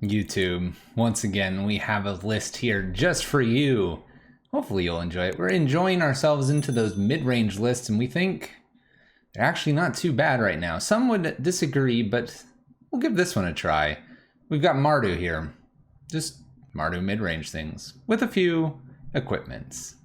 YouTube. Once again, we have a list here just for you. Hopefully you'll enjoy it. We're enjoying ourselves into those mid-range lists, and we think they're actually not too bad right now. Some would disagree, but we'll give this one a try. We've got Mardu here. Just Mardu mid-range things with a few equipments.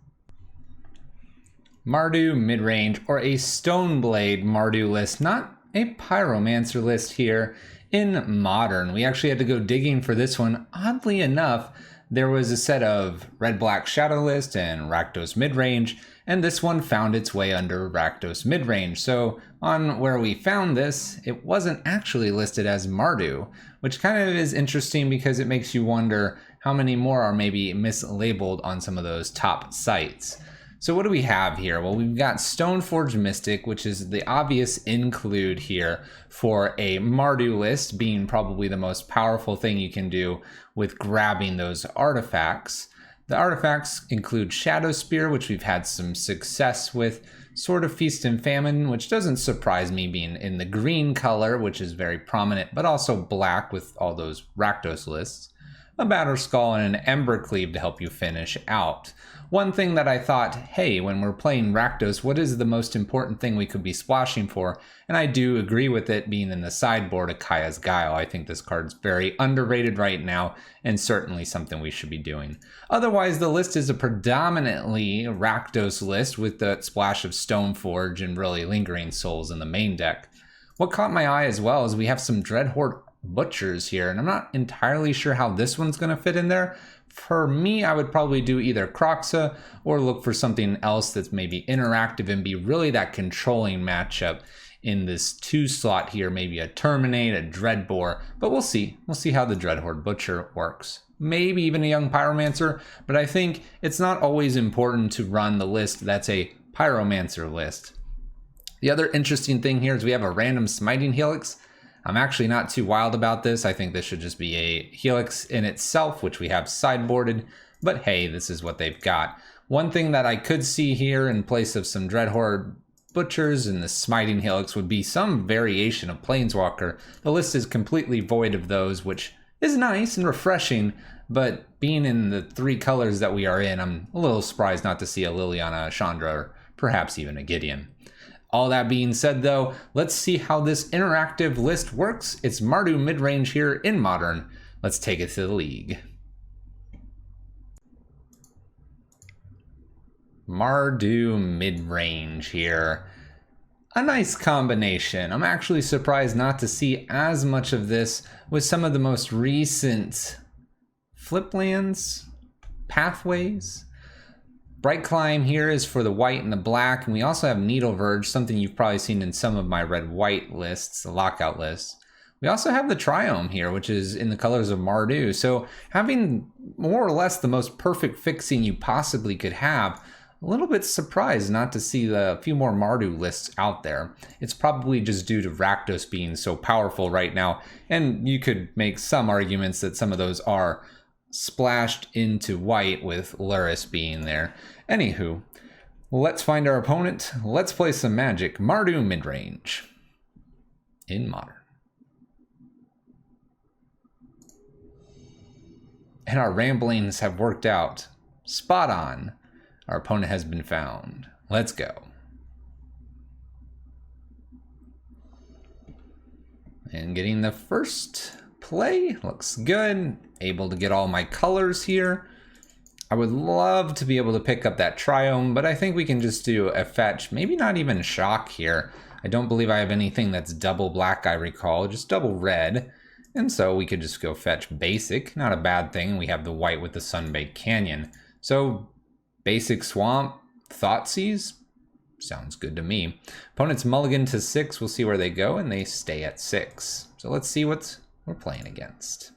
Mardu midrange, or a Stoneblade Mardu list, not a Pyromancer list here in Modern. We actually had to go digging for this one. Oddly enough, there was a set of Red-Black Shadow list and Rakdos midrange, and this one found its way under Rakdos midrange. So on where we found this, it wasn't actually listed as Mardu, which kind of is interesting because it makes you wonder how many more are maybe mislabeled on some of those top sites. So what do we have here? Well, we've got Stoneforge Mystic, which is the obvious include here for a Mardu list, being probably the most powerful thing you can do with grabbing those artifacts. The artifacts include Shadow Spear, which we've had some success with, Sword of Feast and Famine, which doesn't surprise me being in the green color, which is very prominent, but also black with all those Rakdos lists, a Batter Skull, and an Ember Cleave to help you finish out. One thing that I thought, hey, when we're playing Rakdos, what is the most important thing we could be splashing for? And I do agree with it being in the sideboard of Kaya's Guile. I think this card's very underrated right now, and certainly something we should be doing. Otherwise, the list is a predominantly Rakdos list with the splash of Stoneforge and really Lingering Souls in the main deck. What caught my eye as well is we have some Dreadhorde Butchers here, and I'm not entirely sure how this one's going to fit in there. For me, I would probably do either Kroxa or look for something else that's maybe interactive and be really that controlling matchup in this 2 slot here, maybe a Terminate, a Dreadbore, but we'll see. We'll see how the Dreadhorde Butcher works. Maybe even a young Pyromancer, but I think it's not always important to run the list that's a Pyromancer list. The other interesting thing here is we have a random Smiting Helix. I'm actually not too wild about this. I think this should just be a Helix in itself, which we have sideboarded, but hey, this is what they've got. One thing that I could see here in place of some Dreadhorde Butchers and the Smiting Helix would be some variation of Planeswalker. The list is completely void of those, which is nice and refreshing, but being in the 3 colors that we are in, I'm a little surprised not to see a Liliana, a Chandra, or perhaps even a Gideon. All that being said, though, let's see how this interactive list works. It's Mardu midrange here in Modern. Let's take it to the league. Mardu midrange here. A nice combination. I'm actually surprised not to see as much of this with some of the most recent flip lands, pathways. Bright Climb here is for the white and the black, and we also have Needle Verge, something you've probably seen in some of my red-white lists, the lockout lists. We also have the Triome here, which is in the colors of Mardu, so having more or less the most perfect fixing you possibly could have, a little bit surprised not to see the few more Mardu lists out there. It's probably just due to Rakdos being so powerful right now, and you could make some arguments that some of those are splashed into white with Luris being there. Anywho, let's find our opponent. Let's play some Magic. Mardu midrange in Modern. And our ramblings have worked out. Spot on. Our opponent has been found. Let's go. And getting the first play looks good. Able to get all my colors here. I would love to be able to pick up that Triome, but I think we can just do a fetch, maybe not even shock here. I don't believe I have anything that's double black, I recall, just double red. And so we could just go fetch basic, not a bad thing. We have the white with the Sunbaked Canyon. So basic Swamp, Thoughtseize, sounds good to me. Opponent's mulligan to 6, we'll see where they go, and they stay at 6. So let's see what we're playing against.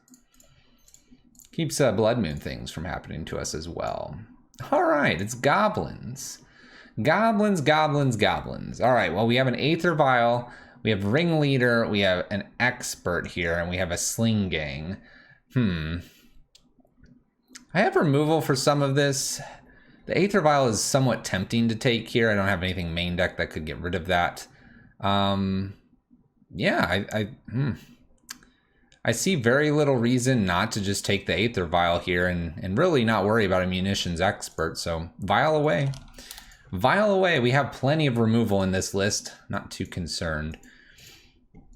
Keeps Blood Moon things from happening to us as well. All right, it's goblins. Goblins, goblins, goblins. All right, well, we have an Aether Vial, we have Ringleader, we have an Expert here, and we have a Sling Gang. I have removal for some of this. The Aether Vial is somewhat tempting to take here. I don't have anything main deck that could get rid of that. Yeah, I I see very little reason not to just take the Aether Vial here and really not worry about a munitions expert. So vial away. Vial away. We have plenty of removal in this list. Not too concerned.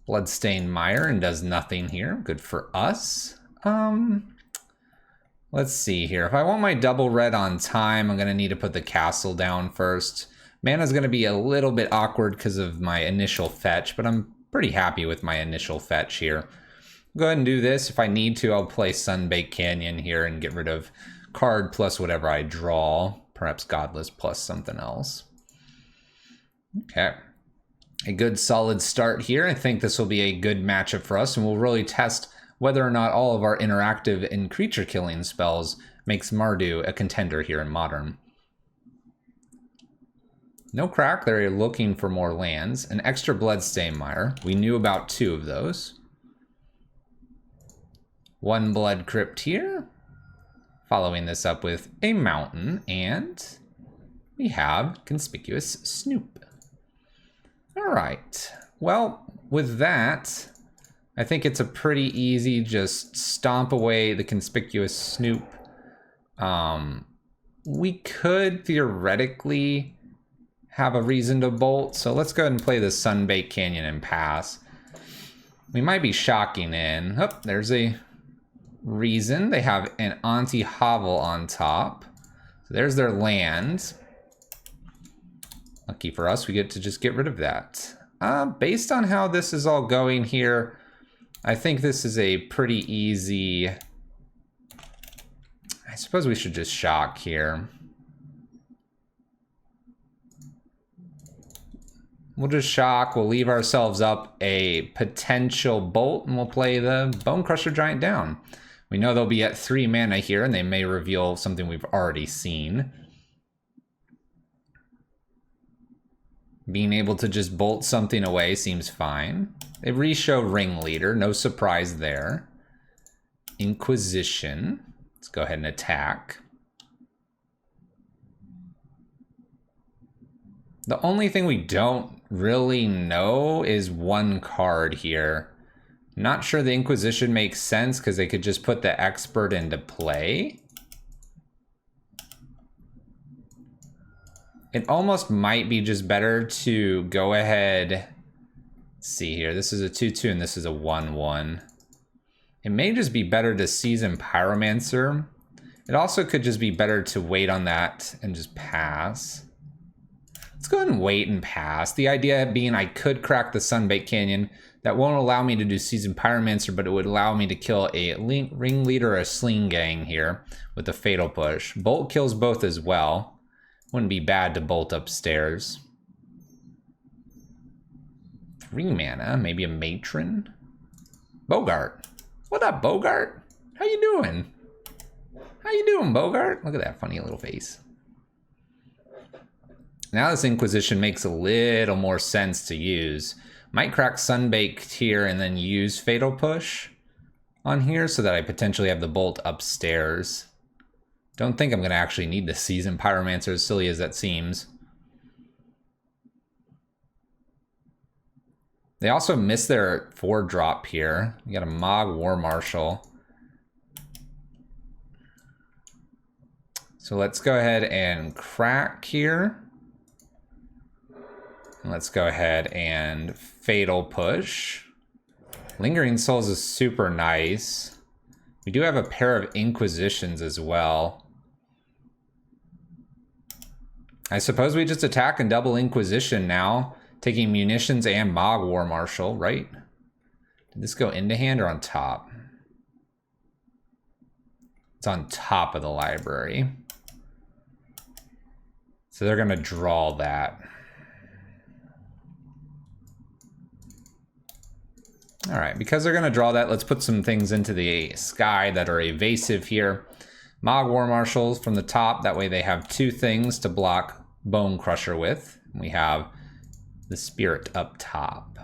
Bloodstained Mire and does nothing here. Good for us. Let's see here. If I want my double red on time, I'm going to need to put the castle down first. Mana's going to be a little bit awkward because of my initial fetch, but I'm pretty happy with my initial fetch here. Go ahead and do this. If I need to, I'll play Sunbaked Canyon here and get rid of card plus whatever I draw. Perhaps Godless plus something else. Okay. A good solid start here. I think this will be a good matchup for us, and we'll really test whether or not all of our interactive and creature killing spells makes Mardu a contender here in Modern. No crack, they're looking for more lands. An extra Bloodstained Mire. We knew about 2 of those. 1 Blood Crypt here. Following this up with a Mountain, and we have Conspicuous Snoop. Alright, well, with that, I think it's a pretty easy just stomp away the Conspicuous Snoop. We could theoretically have a reason to bolt, so let's go ahead and play the Sunbaked Canyon and pass. We might be shocking in. Oh, there's a reason. They have an Anti-Hovel on top. So there's their land. Lucky for us, we get to just get rid of that. Based on how this is all going here, I think this is a pretty easy... I suppose we should just shock here. We'll just shock, we'll leave ourselves up a potential bolt, and we'll play the Bone Crusher Giant down. We know they'll be at 3 mana here, and they may reveal something we've already seen. Being able to just bolt something away seems fine. They re-show Ringleader, no surprise there. Inquisition. Let's go ahead and attack. The only thing we don't really know is 1 card here. Not sure the Inquisition makes sense because they could just put the Expert into play. It almost might be just better to go ahead. Let's see here. This is a 2/2 and this is a 1/1. It may just be better to Season Pyromancer. It also could just be better to wait on that and just pass. Let's go ahead and wait and pass. The idea being I could crack the Sunbaked Canyon. That won't allow me to do Season Pyromancer, but it would allow me to kill a Ringleader or a Sling Gang here with the Fatal Push. Bolt kills both as well. Wouldn't be bad to bolt upstairs. 3 mana, maybe a Matron. Bogart. What up, Bogart? How you doing? How you doing, Bogart? Look at that funny little face. Now this Inquisition makes a little more sense to use. Might crack Sunbaked here and then use Fatal Push on here so that I potentially have the bolt upstairs. Don't think I'm going to actually need the Season Pyromancer, as silly as that seems. They also missed their 4-drop here. You got a Mog War Marshal. So let's go ahead and crack here. And let's go ahead and Fatal Push. Lingering Souls is super nice. We do have a pair of Inquisitions as well. I suppose we just attack and double Inquisition now, taking munitions and Mog War Marshal, right? Did this go into hand or on top? It's on top of the library. So they're gonna draw that. All right, because they're gonna draw that, let's put some things into the sky that are evasive here. Mog War Marshals from the top, that way they have 2 things to block Bone Crusher with. We have the Spirit up top.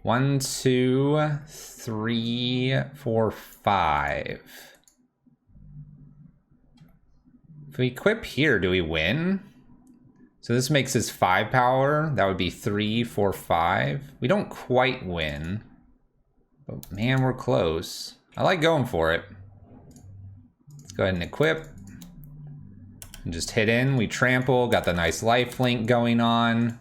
1, 2, 3, 4, 5. If we equip here, do we win? So this makes this 5 power. That would be 3, 4, 5. We don't quite win. But man, we're close. I like going for it. Let's go ahead and equip. And just hit in. We trample. Got the nice life link going on.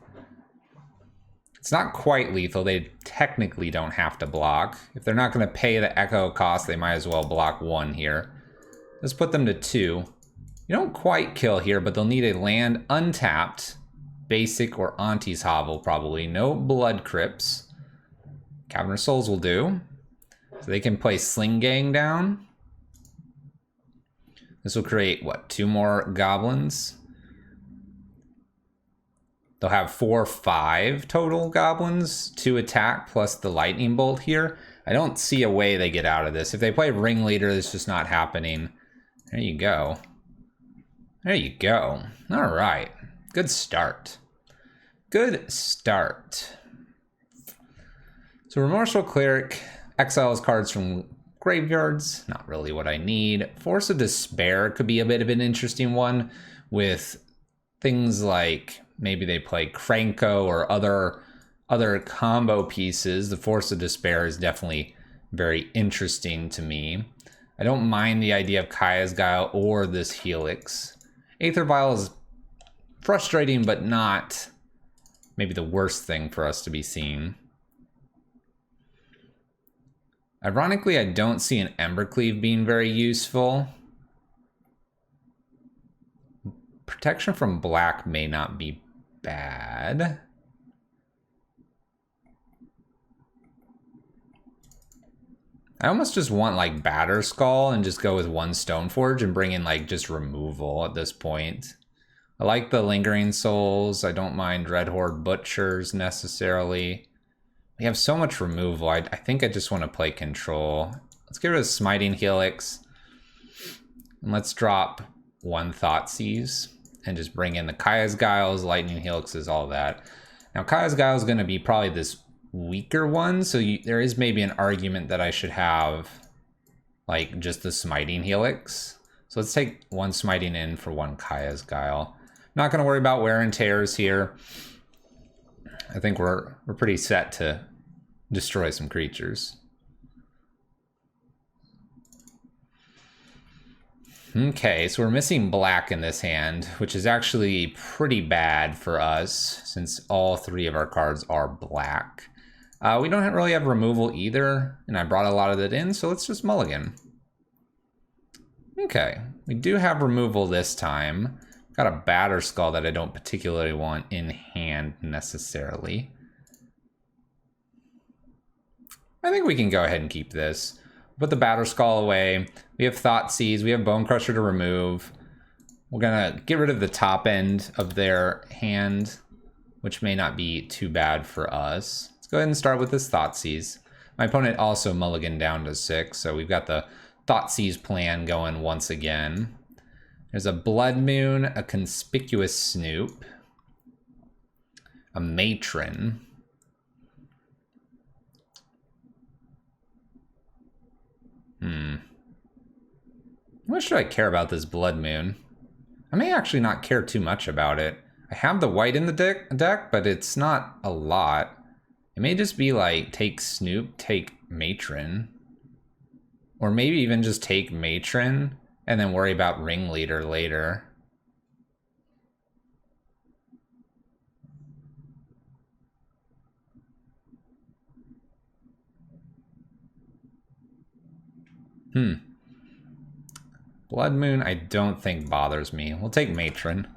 It's not quite lethal. They technically don't have to block. If they're not going to pay the echo cost, they might as well block 1 here. Let's put them to 2. You don't quite kill here, but they'll need a land untapped. Basic or Auntie's Hovel, probably. No blood crypts. Cavern of Souls will do. So they can play Sling Gang down. This will create, what, 2 more goblins? They'll have 4, 5 total goblins. 2 attack plus the lightning bolt here. I don't see a way they get out of this. If they play Ringleader, it's just not happening. There you go. There you go. All right. Good start. Good start. So Remorseful Cleric exiles cards from graveyards. Not really what I need. Force of Despair could be a bit of an interesting one with things like maybe they play Cranko or other combo pieces. The Force of Despair is definitely very interesting to me. I don't mind the idea of Kaya's Guile or this Helix. Aether Vial is frustrating, but not maybe the worst thing for us to be seeing. Ironically, I don't see an Embercleave being very useful. Protection from black may not be bad. I almost just want like Batterskull and just go with 1 Stoneforge and bring in like just removal at this point. I like the Lingering Souls. I don't mind Dreadhorde Butchers necessarily. We have so much removal. I think I just want to play Control. Let's get rid of Smiting Helix. And let's drop 1 Thoughtseize and just bring in the Kaya's Guiles, Lightning Helixes, all that. Now Kaya's Guile is going to be probably this weaker one, so there is maybe an argument that I should have like just the Smiting Helix. So let's take 1 Smiting in for 1 Kaya's Guile. Not going to worry about wear and tears here. I think we're pretty set to destroy some creatures. Okay, so we're missing black in this hand, which is actually pretty bad for us since all 3 of our cards are black. We don't really have removal either, and I brought a lot of that in, so let's just mulligan. Okay, we do have removal this time. Got a Batterskull that I don't particularly want in hand necessarily. I think we can go ahead and keep this. Put the Batterskull away. We have Thoughtseize. We have Bone Crusher to remove. We're going to get rid of the top end of their hand, which may not be too bad for us. Let's go ahead and start with this Thoughtseize. My opponent also mulliganed down to 6, so we've got the Thoughtseize plan going once again. There's a Blood Moon, a Conspicuous Snoop, a Matron. How much do I care about this Blood Moon? I may actually not care too much about it. I have the white in the deck, but it's not a lot. It may just be like, take Snoop, take Matron. Or maybe even just take Matron, and then worry about Ringleader later. Blood Moon, I don't think bothers me. We'll take Matron.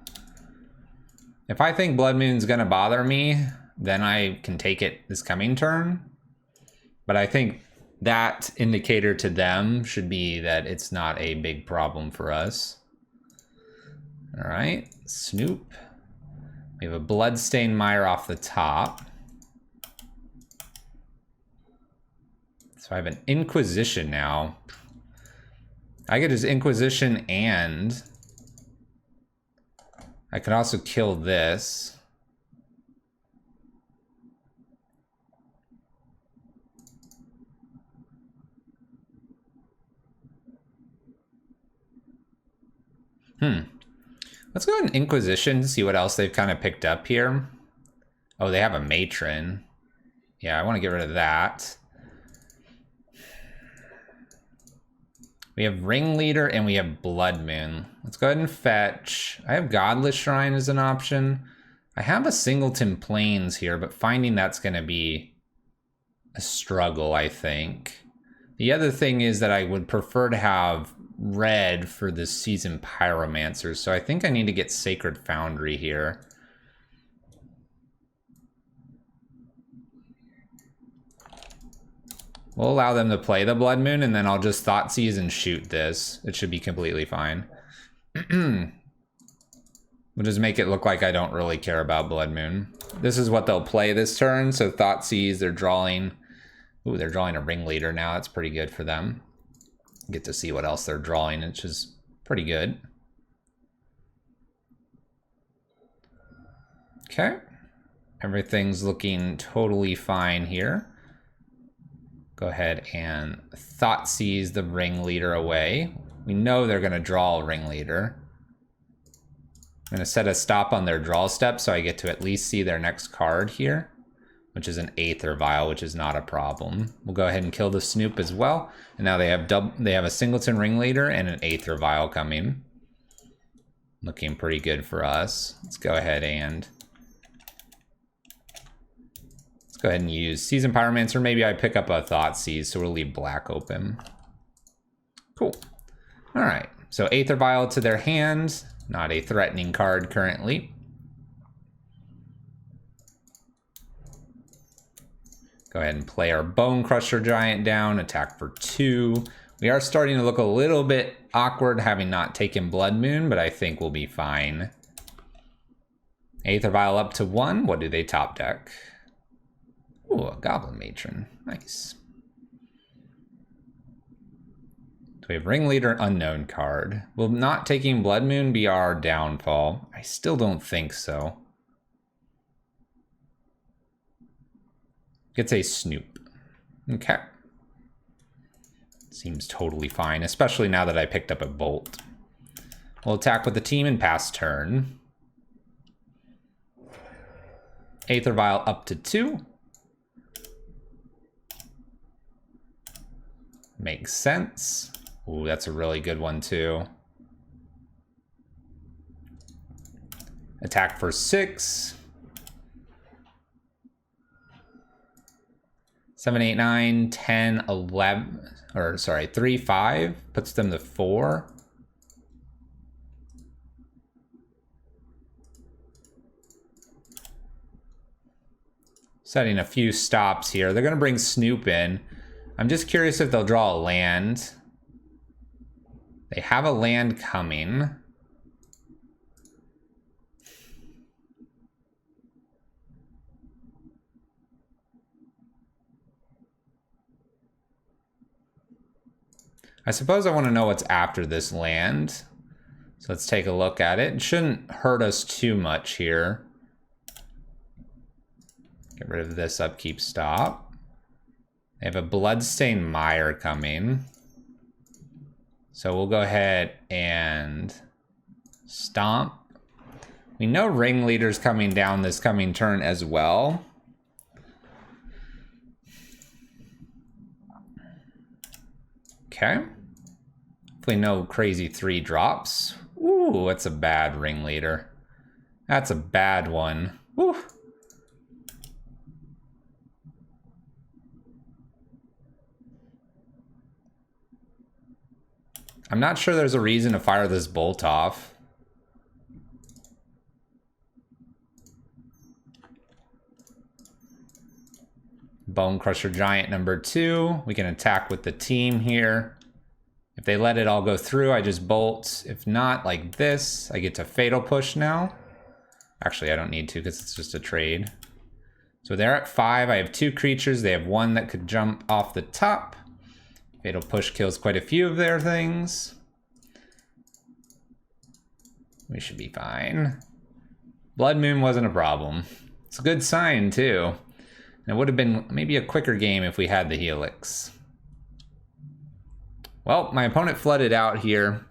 If I think Blood Moon's gonna bother me, then I can take it this coming turn. But I think that indicator to them should be that it's not a big problem for us. All right, Snoop. We have a Bloodstained Mire off the top. So I have an Inquisition now. I could just Inquisition, and I could also kill this. Let's go ahead and Inquisition to see what else they've kind of picked up here. Oh, they have a Matron. Yeah, I want to get rid of that. We have Ringleader and we have Blood Moon. Let's go ahead and fetch. I have Godless Shrine as an option. I have a Singleton Plains here, but finding that's going to be a struggle, I think. The other thing is that I would prefer to have red for this Seasoned Pyromancers, so I think I need to get Sacred Foundry here. We'll allow them to play the Blood Moon, and then I'll just Thoughtseize and shoot this. It should be completely fine. We'll just make it look like I don't really care about Blood Moon. This is what they'll play this turn, so Thoughtseize, they're drawing... Ooh, they're drawing a Ringleader now. That's pretty good for them. Get to see what else they're drawing, which is pretty good. Okay. Everything's looking totally fine here. Go ahead and Thoughtseize the Ringleader away. We know they're going to draw a Ringleader. I'm going to set a stop on their draw step so I get to at least see their next card here, which is an Aether Vial, which is not a problem. We'll go ahead and kill the Snoop as well. And now they have a Singleton Ringleader and an Aether Vial coming. Looking pretty good for us. Let's go ahead and use Seasoned Pyromancer. Maybe I pick up a Thoughtseize, so we'll leave black open. Cool. All right, so Aether Vial to their hand. Not a threatening card currently. Go ahead and play our Bone Crusher Giant down, attack for 2. We are starting to look a little bit awkward having not taken Blood Moon, but I think we'll be fine. Aether Vial up to 1. What do they top deck? Ooh, a Goblin Matron. Nice. So we have Ringleader, Unknown card. Will not taking Blood Moon be our downfall? I still don't think so. Gets a Snoop. Okay. Seems totally fine, especially now that I picked up a Bolt. We'll attack with the team and pass turn. Aether Vial up to 2. Makes sense. Ooh, that's a really good one too. Attack for 6. 7, 8, 9, 10, 11, or sorry, 3, 5, puts them to 4. Setting a few stops here. They're gonna bring Snoop in. I'm just curious if they'll draw a land. They have a land coming. I suppose I want to know what's after this land. So let's take a look at it. It shouldn't hurt us too much here. Get rid of this upkeep stop. They have a Bloodstained Mire coming. So we'll go ahead and stomp. We know Ringleader's coming down this coming turn as well. Okay. Hopefully no crazy 3 drops. Ooh, that's a bad Ringleader. That's a bad one. Woo. I'm not sure there's a reason to fire this Bolt off. Bone Crusher Giant number 2. We can attack with the team here. If they let it all go through, I just bolt. If not, like this, I get to Fatal Push now. Actually, I don't need to because it's just a trade. So they're at 5. I have 2 creatures. They have 1 that could jump off the top. Fatal Push kills quite a few of their things. We should be fine. Blood Moon wasn't a problem. It's a good sign, too. And it would have been maybe a quicker game if we had the Helix. Well, my opponent flooded out here.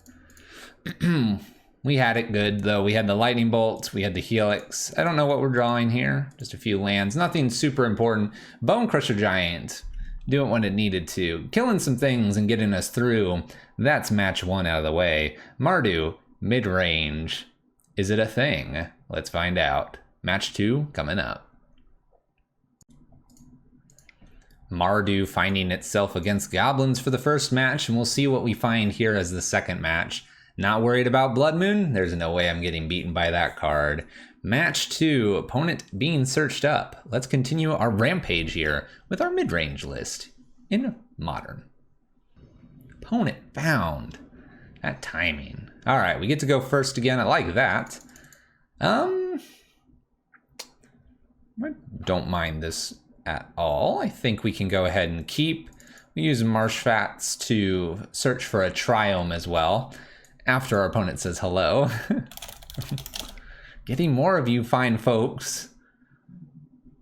We had it good, though. We had the lightning bolts, we had the helix. I don't know what we're drawing here. Just a few lands. Nothing super important. Bone Crusher Giant. Doing what it needed to. Killing some things and getting us through. That's match 1 out of the way. Mardu Midrange. Is it a thing? Let's find out. Match 2 coming up. Mardu finding itself against goblins for the first match, and we'll see what we find here as the second match. Not worried about Blood Moon? There's no way I'm getting beaten by that card. Match 2, opponent being searched up. Let's continue our rampage here with our mid-range list in Modern. Opponent found. That timing. All right, we get to go first again. I like that. I don't mind this at all. I think we can go ahead and keep. We use Marsh Fats to search for a Triome as well, after our opponent says hello. Getting more of you fine folks.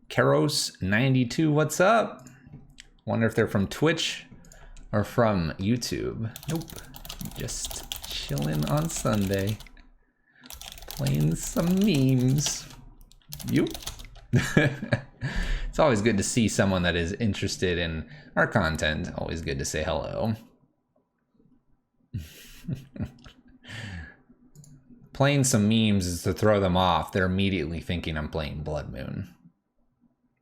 Karos92, what's up? Wonder if they're from Twitch or from YouTube. Nope, just chilling on Sunday. Playing some memes. You? It's always good to see someone that is interested in our content. Always good to say hello. Playing some memes is to throw them off. They're immediately thinking I'm playing Blood Moon.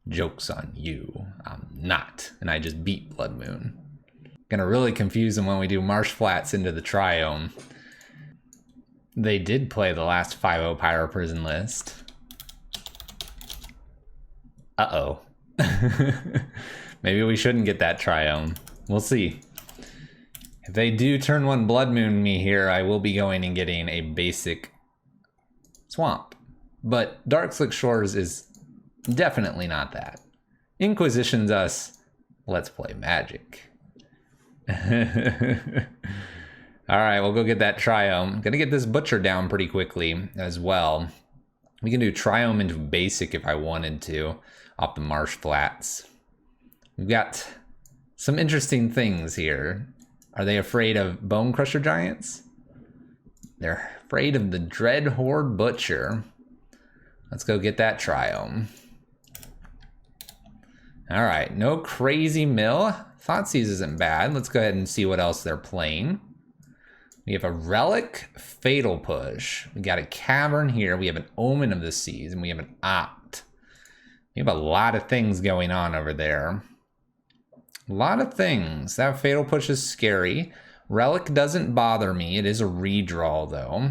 Joke's on you. I'm not. And I just beat Blood Moon. Gonna really confuse them when we do Marsh Flats into the Triome. They did play the last 5-0 Pyro Prison list. Uh-oh. Maybe we shouldn't get that Triome. We'll see. If they do turn 1 Blood Moon me here, I will be going and getting a basic swamp. But Dark Slick Shores is definitely not that. Inquisition's us. Let's play Magic. Alright, we'll go get that Triome. Gonna get this Butcher down pretty quickly as well. We can do Triome into basic if I wanted to, off the Marsh Flats. We've got some interesting things here. Are they afraid of Bone Crusher Giants? They're afraid of the Dread Horde Butcher. Let's go get that Triome. Alright, no crazy mill. Thoughtseize isn't bad. Let's go ahead and see what else they're playing. We have a Relic Fatal Push. We got a Cavern here. We have an Omen of the Seas, and we have an Opt. We have a lot of things going on over there. A lot of things. That Fatal Push is scary. Relic doesn't bother me. It is a redraw, though.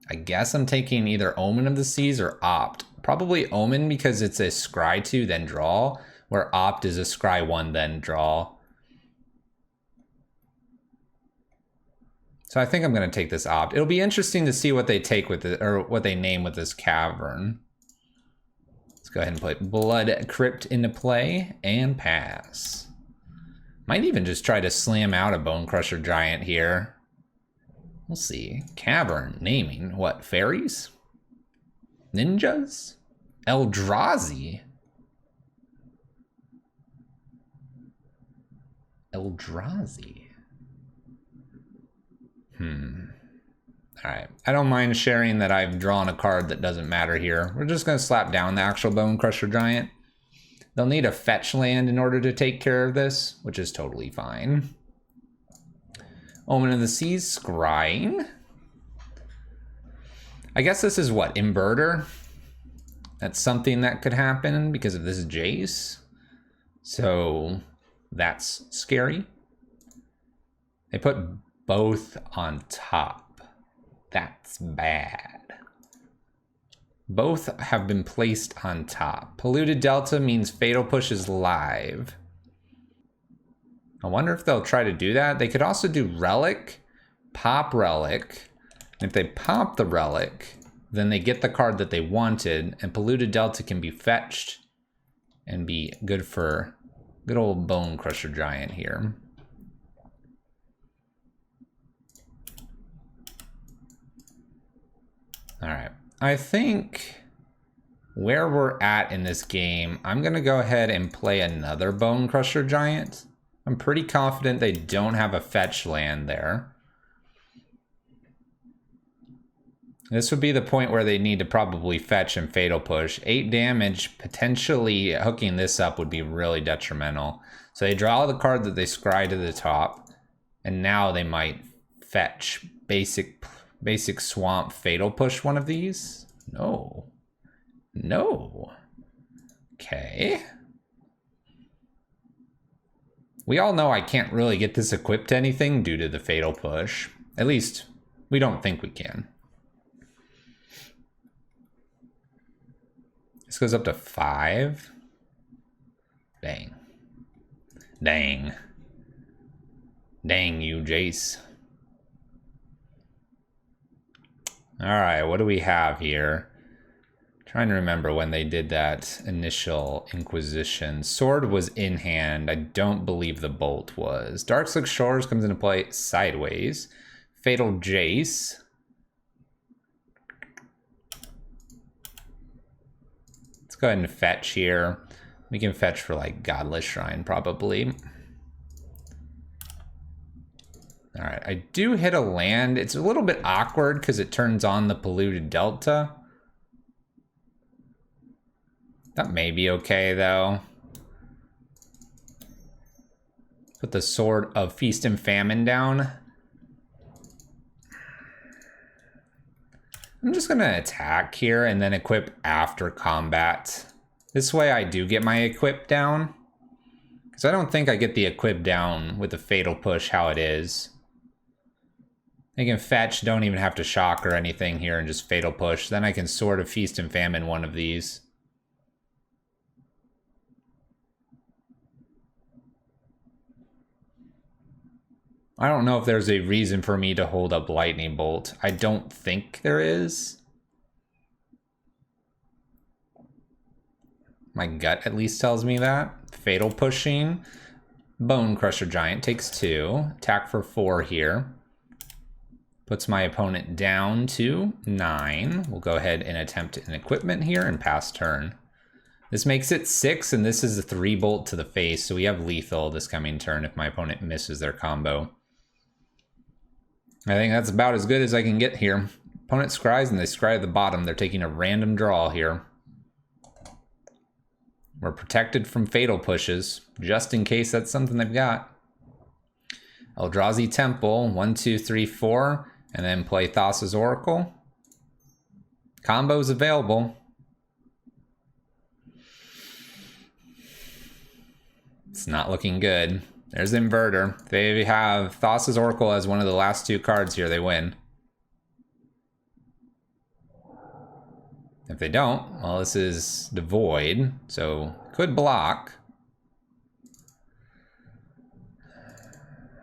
I guess I'm taking either Omen of the Seas or Opt. Probably Omen because it's a Scry 2, then draw, where Opt is a Scry 1, then draw. So I think I'm going to take this Opt. It'll be interesting to see what they take with it, or what they name with this Cavern. Let's go ahead and put Blood Crypt into play and pass. Might even just try to slam out a Bone Crusher Giant here. We'll see. Cavern naming what? Fairies? Ninjas? Eldrazi? Eldrazi. Alright, I don't mind sharing that I've drawn a card that doesn't matter here. We're just going to slap down the actual Bone Crusher Giant. They'll need a fetch land in order to take care of this, which is totally fine. Omen of the Seas, scrying. I guess this is what, Inverter? That's something that could happen because of this Jace. So that's scary. They put both on top. That's bad. Both have been placed on top. Polluted Delta means Fatal Push is live. I wonder if they'll try to do that. They could also do Relic, pop Relic. And if they pop the Relic, then they get the card that they wanted, and Polluted Delta can be fetched and be good for good old Bone Crusher Giant here. All right, I think where we're at in this game, I'm gonna go ahead and play another Bone Crusher Giant. I'm pretty confident they don't have a fetch land there. This would be the point where they need to probably fetch and Fatal Push. 8 damage, potentially hooking this up would be really detrimental. So they draw the card that they scry to the top, and now they might fetch basic swamp Fatal Push one of these. No. Okay. We all know I can't really get this equipped to anything due to the Fatal Push. At least, we don't think we can. This goes up to 5. Dang. Dang you, Jace. Alright, what do we have here? Trying to remember when they did that initial Inquisition. Sword was in hand. I don't believe the bolt was. Darkslick Shores comes into play sideways. Fatal Jace. Let's go ahead and fetch here. We can fetch for like Godless Shrine probably. Alright, I do hit a land. It's a little bit awkward because it turns on the Polluted Delta. That may be okay, though. Put the Sword of Feast and Famine down. I'm just going to attack here and then equip after combat. This way I do get my equip down. Because I don't think I get the equip down with the Fatal Push how it is. I can fetch, don't even have to shock or anything here, and just Fatal Push. Then I can Sword of Feast and Famine one of these. I don't know if there's a reason for me to hold up Lightning Bolt. I don't think there is. My gut at least tells me that. Fatal Pushing. Bone Crusher Giant takes 2. Attack for 4 here. Puts my opponent down to 9. We'll go ahead and attempt an equipment here and pass turn. This makes it 6, and this is a 3 bolt to the face, so we have lethal this coming turn if my opponent misses their combo. I think that's about as good as I can get here. Opponent scries, and they scry at the bottom. They're taking a random draw here. We're protected from Fatal Pushes, just in case that's something they've got. Eldrazi Temple, 1, 2, 3, 4, and then play Thassa's Oracle. Combos available. It's not looking good. There's the Inverter. If they have Thassa's Oracle as one of the last 2 cards here, they win. If they don't, well, this is the Void, so could block.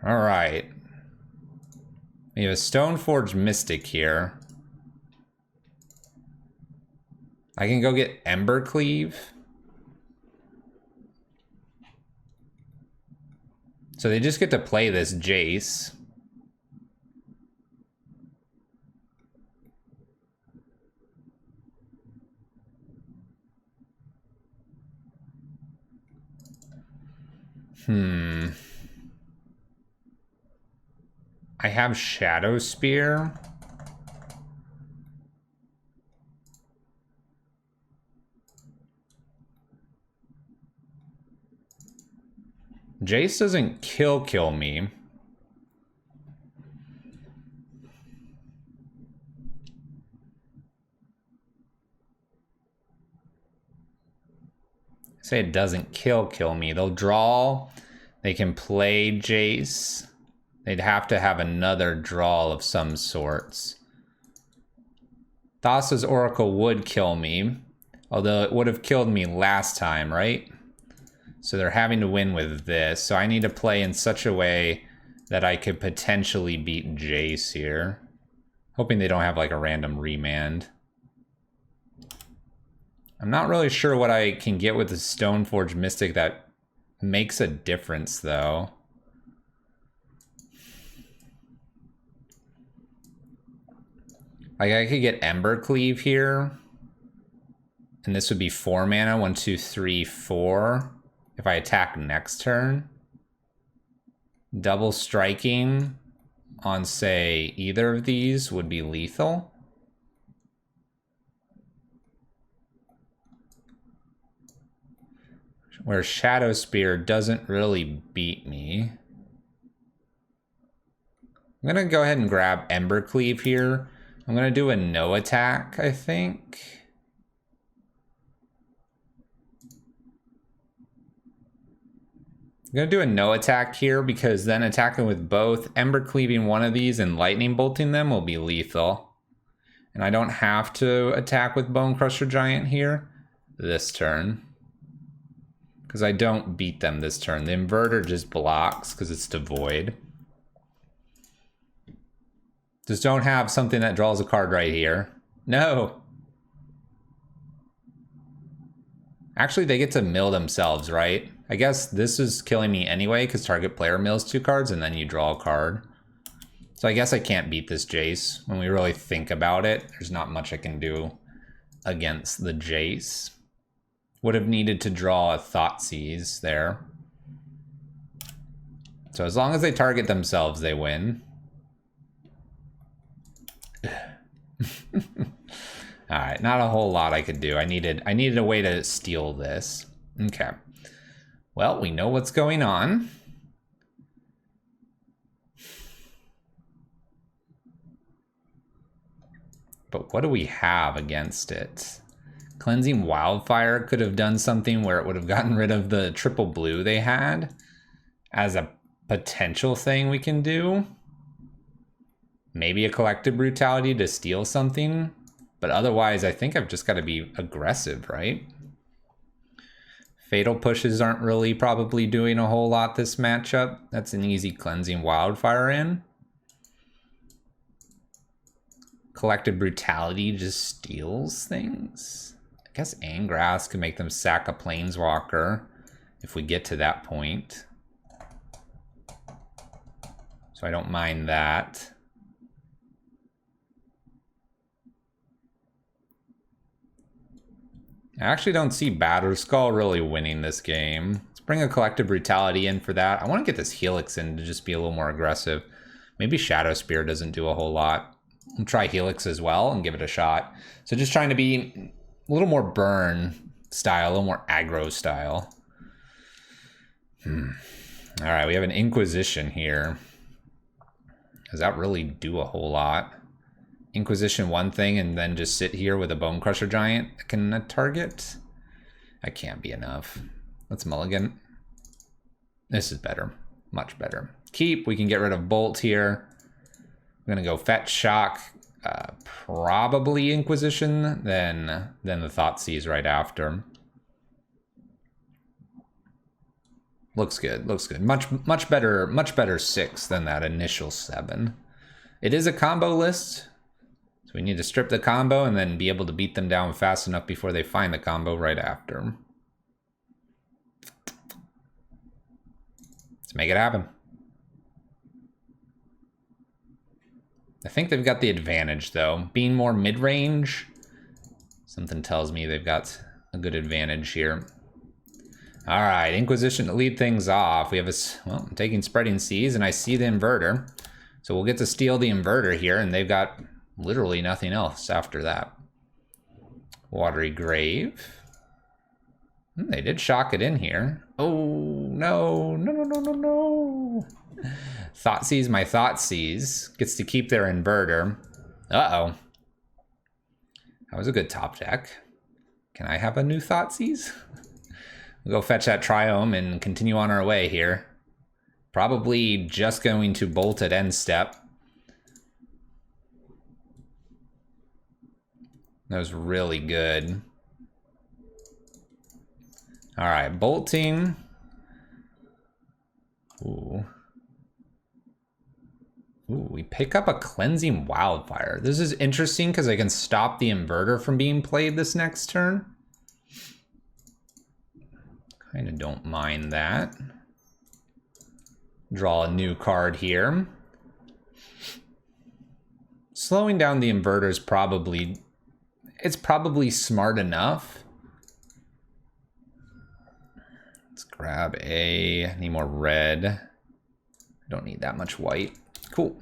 All right. We have a Stoneforge Mystic here. I can go get Embercleave. So they just get to play this Jace. I have Shadow Spear. Jace doesn't kill me. Say it doesn't kill me. They'll draw. They can play Jace. They'd have to have another draw of some sorts. Thassa's Oracle would kill me, although it would have killed me last time, right? So they're having to win with this. So I need to play in such a way that I could potentially beat Jace here. Hoping they don't have like a random remand. I'm not really sure what I can get with the Stoneforge Mystic that makes a difference though. Like I could get Embercleave here. And this would be 4 mana, 1, 2, 3, 4. If I attack next turn. Double striking on, say, either of these would be lethal. where Shadow Spear doesn't really beat me. I'm gonna go ahead and grab Ember Cleave here. I'm gonna do a no attack, I think. I'm gonna do a no attack here because then attacking with both, Ember Cleaving one of these and Lightning Bolting them will be lethal. And I don't have to attack with Bone Crusher Giant here this turn, because I don't beat them this turn. The Inverter just blocks because it's devoid. Just don't have something that draws a card right here. No. Actually, they get to mill themselves, right? I guess this is killing me anyway because target player mills 2 cards and then you draw a card. So I guess I can't beat this Jace. When we really think about it, there's not much I can do against the Jace. Would have needed to draw a Thoughtseize there. So as long as they target themselves, they win. All right, not a whole lot I could do. I needed a way to steal this. Okay. Well, we know what's going on. But what do we have against it? Cleansing Wildfire could have done something where it would have gotten rid of the triple blue they had as a potential thing we can do. Maybe a Collective Brutality to steal something. But otherwise, I think I've just got to be aggressive, right? Fatal Pushes aren't really probably doing a whole lot this matchup. That's an easy Cleansing Wildfire in. Collective Brutality just steals things. I guess Angrass could make them sack a Planeswalker if we get to that point. So I don't mind that. I actually don't see Batterskull really winning this game. Let's bring a Collective Brutality in for that. I want to get this Helix in to just be a little more aggressive. Maybe Shadow Spear doesn't do a whole lot. We'll try Helix as well and give it a shot. So just trying to be a little more burn style, a little more aggro style. All right, we have an Inquisition here. Does that really do a whole lot? Inquisition one thing and then just sit here with a Bone Crusher Giant that can target? That can't be enough. Let's mulligan. This is better. Much better. Keep. We can get rid of Bolt here. I'm going to go Fetch, Shock, probably Inquisition, then the Thoughtseize right after. Looks good. Looks good. Much better 6 than that initial 7. It is a combo list. So we need to strip the combo and then be able to beat them down fast enough before they find the combo right after. Let's make it happen. I think they've got the advantage though. Being more mid-range, something tells me they've got a good advantage here. All right, Inquisition to lead things off. We have well, I'm taking Spreading Seas and I see the Inverter. So we'll get to steal the Inverter here and they've got literally nothing else after that. Watery Grave. They did shock it in here. Oh, no. Thoughtseize, my Thoughtseize gets to keep their Inverter. Uh-oh. That was a good top deck. Can I have a new Thoughtseize? We'll go fetch that Triome and continue on our way here. Probably just going to bolt at end step. That was really good. All right, bolting. Ooh. Ooh, we pick up a Cleansing Wildfire. This is interesting because I can stop the Inverter from being played this next turn. Kind of don't mind that. Draw a new card here. Slowing down the Inverter is probably... It's probably smart enough. Let's grab need more red. Don't need that much white. Cool.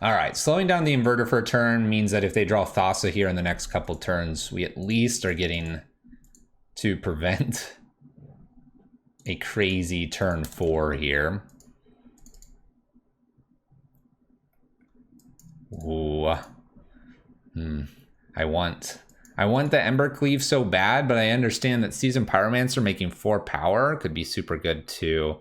All right, slowing down the Inverter for a turn means that if they draw Thassa here in the next couple turns, we at least are getting to prevent a crazy turn 4 here. Ooh. I want the Embercleave so bad, but I understand that Seasoned Pyromancer making 4 power could be super good too.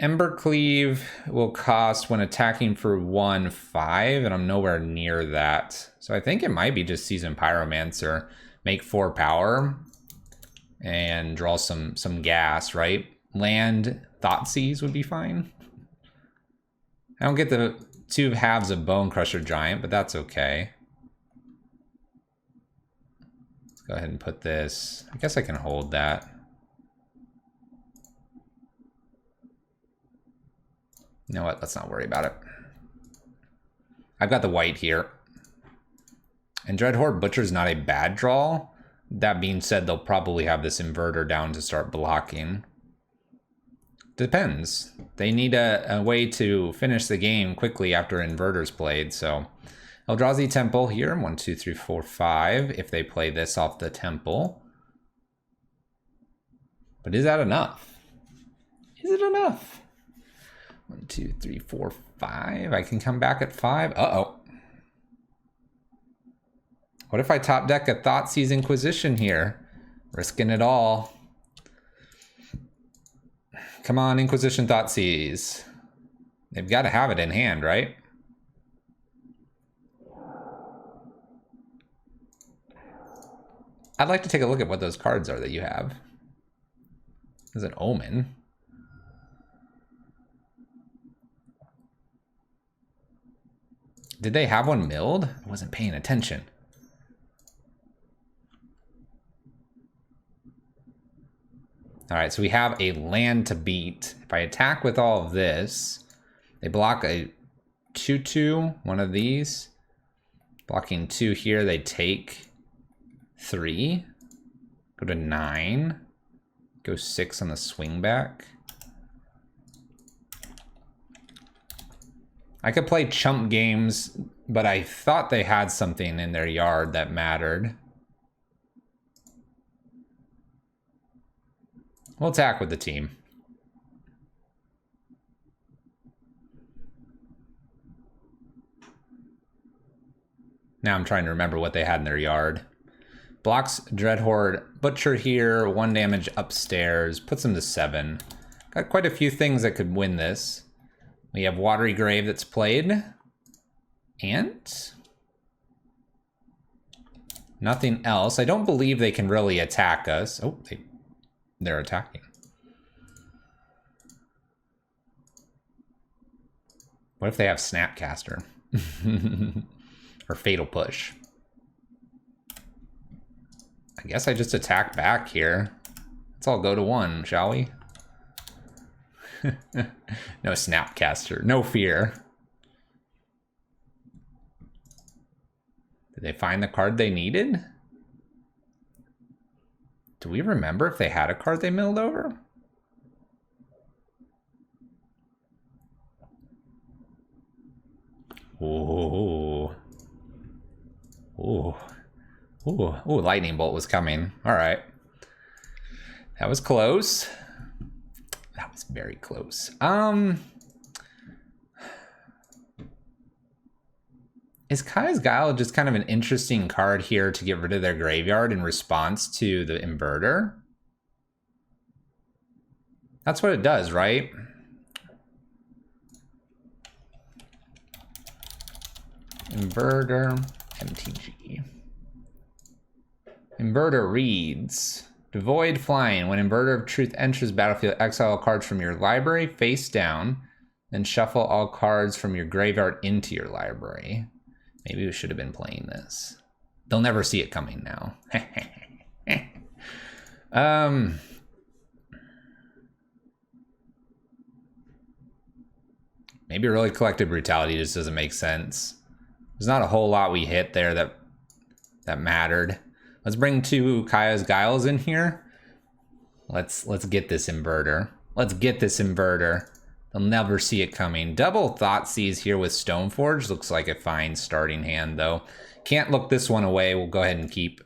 Embercleave will cost when attacking for 1, 5, and I'm nowhere near that. So I think it might be just Seasoned Pyromancer. Make 4 power and draw some gas, right? Land Thoughtseize would be fine. I don't get the 2 halves of Bone Crusher Giant, but that's okay. Let's go ahead and put this. I guess I can hold that. You know what? Let's not worry about it. I've got the white here. And Dreadhorde Butcher's not a bad draw. That being said, they'll probably have this inverter down to start blocking. Depends. They need a way to finish the game quickly after inverter's played, so Eldrazi Temple here, 1, 2, 3, 4, 5, if they play this off the temple. But is that enough? Is it enough? 1, 2, 3, 4, 5. I can come back at 5. Uh-oh. What if I top deck a Thoughtseize Inquisition here? Risking it all. Come on, Inquisition Thoughtseize. They've got to have it in hand, right? I'd like to take a look at what those cards are that you have. There's an Omen. Did they have one milled? I wasn't paying attention. All right, so we have a land to beat. If I attack with all of this, they block a 2/2, one of these. Blocking 2 here, they take 3. Go to 9. Go 6 on the swing back. I could play chump games, but I thought they had something in their yard that mattered. We'll attack with the team. Now I'm trying to remember what they had in their yard. Blocks Dreadhorde Butcher here, 1 damage upstairs, puts them to 7. Got quite a few things that could win this. We have Watery Grave that's played. And nothing else. I don't believe they can really attack us. Oh, they're attacking. What if they have Snapcaster? Or Fatal Push? I guess I just attack back here. Let's all go to 1, shall we? No Snapcaster, no fear. Did they find the card they needed? Do we remember if they had a card they milled over? Ooh. Ooh. Ooh. Ooh, Lightning Bolt was coming. All right. That was close. That was very close. Is Kaya's Guile just kind of an interesting card here to get rid of their graveyard in response to the inverter? That's what it does, right? Inverter, MTG. Inverter reads, Devoid Flying. When Inverter of Truth enters battlefield, exile cards from your library face down, then shuffle all cards from your graveyard into your library. Maybe we should have been playing this. They'll never see it coming now. Maybe really Collective Brutality just doesn't make sense. There's not a whole lot we hit there that mattered. Let's bring 2 Kaya's Guiles in here. Let's get this inverter. Let's get this inverter. They'll never see it coming. Double Thoughtseize here with Stoneforge. Looks like a fine starting hand, though. Can't look this one away. We'll go ahead and keep.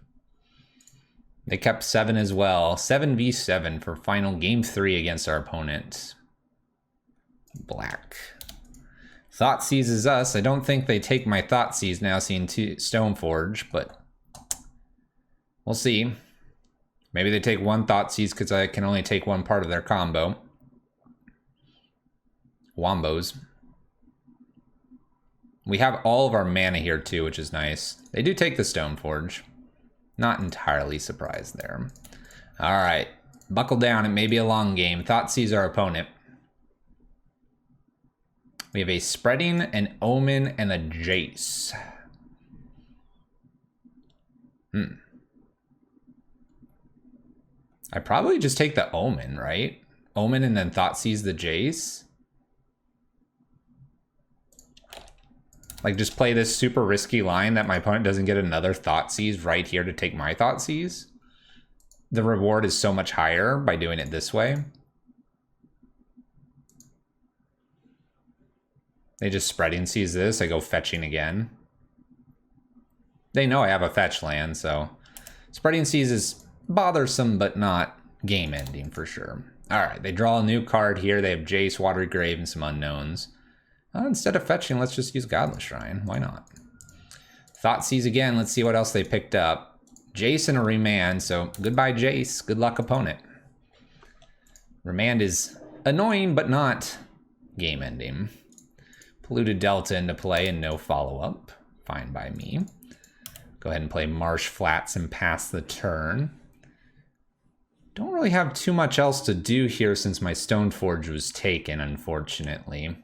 They kept 7 as well. 7v7 for final game 3 against our opponent. Black. Thought seizes us. I don't think they take my Thought Seize now, seeing Stoneforge, but we'll see. Maybe they take 1 Thought Seize because I can only take 1 part of their combo. Wombos. We have all of our mana here too, which is nice. They do take the Stoneforge. Not entirely surprised there. All right, buckle down. It may be a long game. Thought Seize our opponent. We have a Spreading, an Omen, and a Jace. I probably just take the Omen, right? Omen and then Thought Seize the Jace. Like, just play this super risky line that my opponent doesn't get another Thought Seize right here to take my Thought Seize. The reward is so much higher by doing it this way. They just Spreading Seize this. I go fetching again. They know I have a fetch land, so Spreading Seize is bothersome, but not game ending for sure. All right, they draw a new card here. They have Jace, Watery Grave, and some unknowns. Instead of fetching, let's just use Godless Shrine. Why not? Thought Seize again. Let's see what else they picked up. Jace and a Remand, so goodbye Jace. Good luck opponent. Remand is annoying, but not game ending. Polluted Delta into play and no follow-up. Fine by me. Go ahead and play Marsh Flats and pass the turn. Don't really have too much else to do here since my Stoneforge was taken, unfortunately.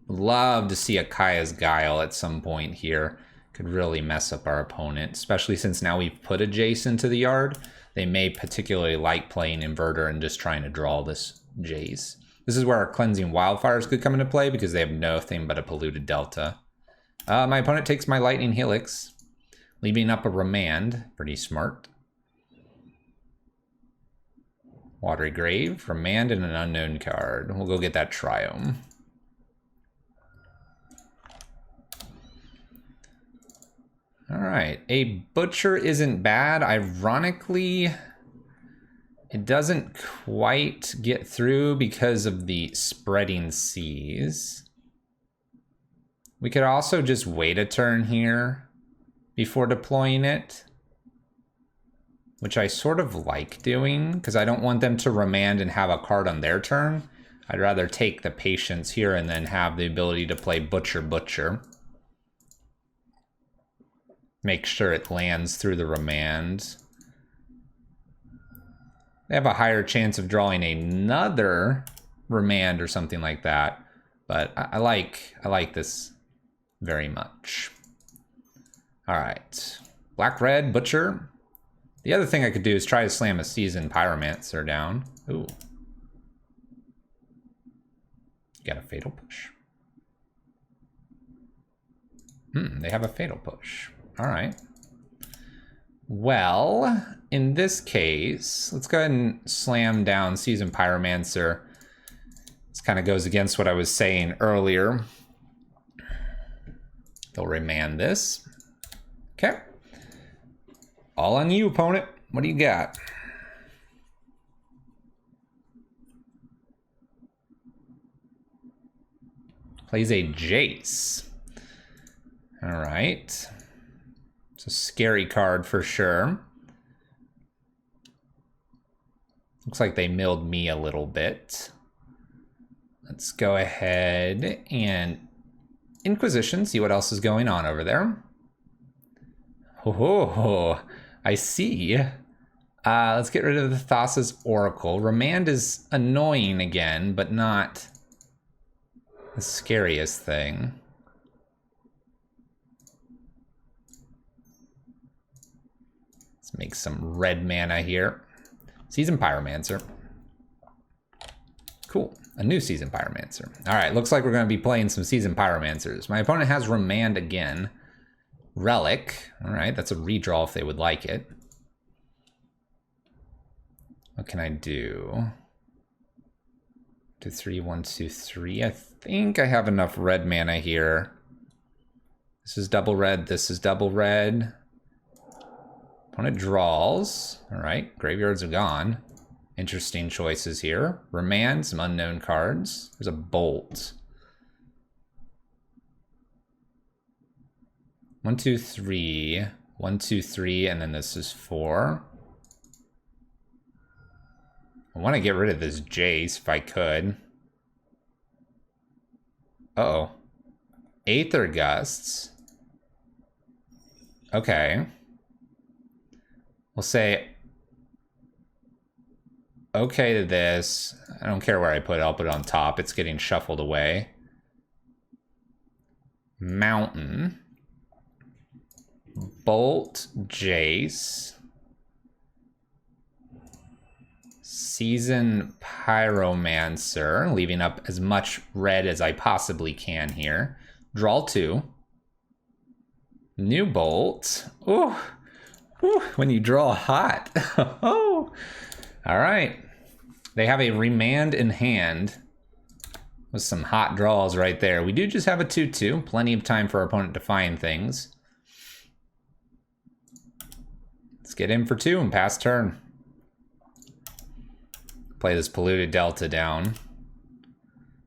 Love to see a Kaya's Guile at some point here. Could really mess up our opponent, especially since now we've put a Jace into the yard. They may particularly like playing Inverter and just trying to draw this Jace. This is where our Cleansing Wildfires could come into play because they have nothing but a Polluted Delta. My opponent takes my Lightning Helix, leaving up a Remand. Pretty smart. Watery Grave, Remand, and an unknown card. We'll go get that Triome. All right, a Butcher isn't bad. Ironically, it doesn't quite get through because of the Spreading Seize. We could also just wait a turn here before deploying it, which I sort of like doing because I don't want them to Remand and have a card on their turn. I'd rather take the Patience here and then have the ability to play Butcher. Make sure it lands through the Remand. They have a higher chance of drawing another Remand or something like that, but I like this very much. All right, Black-Red, Butcher. The other thing I could do is try to slam a Seasoned Pyromancer down. Ooh. Got a Fatal Push. They have a Fatal Push. All right. Well, in this case, let's go ahead and slam down Seasoned Pyromancer. This kind of goes against what I was saying earlier. They'll Remand this. Okay. All on you, opponent. What do you got? Plays a Jace. All right. It's a scary card for sure. Looks like they milled me a little bit. Let's go ahead and Inquisition, see what else is going on over there. Oh, I see. Let's get rid of the Thassa's Oracle. Remand is annoying again, but not the scariest thing. Let's make some red mana here. Seasoned Pyromancer. Cool. A new Seasoned Pyromancer. All right, looks like we're going to be playing some Seasoned Pyromancers. My opponent has Remand again. Relic. All right, that's a redraw if they would like it. What can I do? 2, 3, 1, 2, 3. I think I have enough red mana here. This is double red. This is double red. Opponent draws. All right, graveyards are gone. Interesting choices here. Remand, some unknown cards. There's a Bolt. 1, 2, 3. 1, 2, 3, and then this is 4. I want to get rid of this Jace if I could. Uh-oh. Aether Gusts. Okay. We'll say okay to this. I don't care where I put it. I'll put it on top. It's getting shuffled away. Mountain. Bolt, Jace. Season Pyromancer, leaving up as much red as I possibly can here. Draw 2. New Bolt. Ooh. Ooh, when you draw hot. Oh. All right. They have a Remand in hand with some hot draws right there. We do just have a 2/2. Plenty of time for our opponent to find things. Let's get in for 2 and pass turn. Play this Polluted Delta down.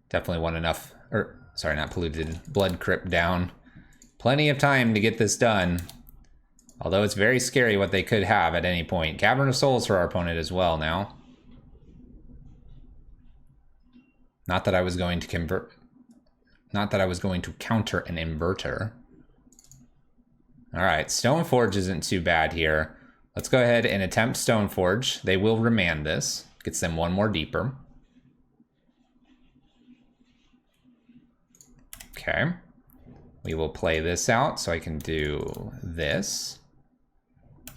Definitely want enough, or sorry, not Polluted, Blood Crypt down. Plenty of time to get this done. Although it's very scary what they could have at any point. Cavern of Souls for our opponent as well now. Not that I was going to convert. Not that I was going to counter an inverter. All right, Stoneforge isn't too bad here. Let's go ahead and attempt Stoneforge. They will remand this. Gets them 1 more deeper. Okay. We will play this out so I can do this.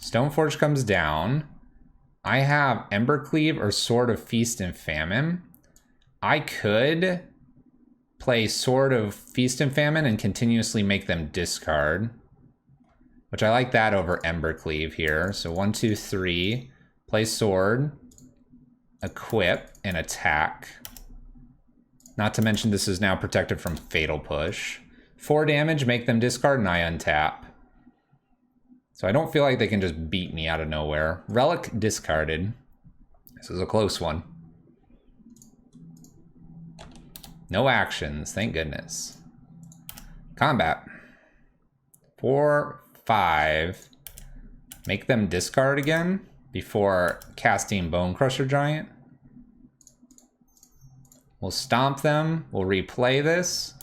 Stoneforge comes down. I have Embercleave or Sword of Feast and Famine. I could play Sword of Feast and Famine and continuously make them discard, which I like that over Embercleave here. So 1, 2, 3, play Sword, equip, and attack. Not to mention this is now protected from Fatal Push. 4 damage, make them discard, and I untap. So I don't feel like they can just beat me out of nowhere. Relic discarded. This is a close one. No actions, thank goodness. Combat. 4, 5. Make them discard again before casting Bone Crusher Giant. We'll stomp them. We'll replay this.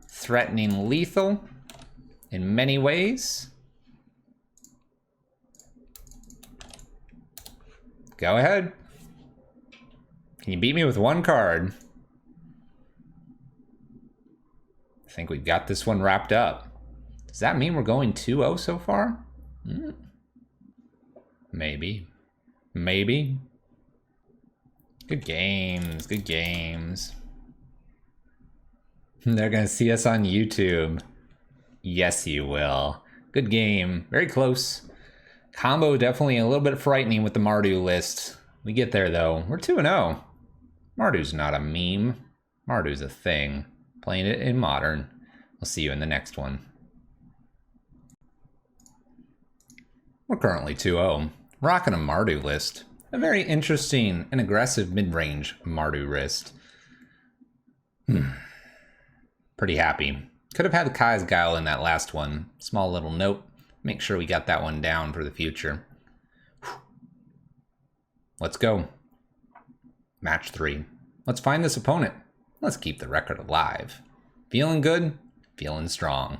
Threatening lethal in many ways. Go ahead. Can you beat me with 1 card? I think we've got this one wrapped up. Does that mean we're going 2-0 so far? Maybe. Maybe. Good games. Good games. They're going to see us on YouTube. Yes, you will. Good game. Very close. Combo definitely a little bit frightening with the Mardu list. We get there, though. We're 2-0. Mardu's not a meme. Mardu's a thing. Playing it in Modern. We'll see you in the next one. We're currently 2-0. Rocking a Mardu list. A very interesting and aggressive mid-range Mardu list. Pretty happy. Could have had Kai's Guile in that last one. Small little note. Make sure we got that one down for the future. Let's go. Match 3. Let's find this opponent. Let's keep the record alive. Feeling good, feeling strong.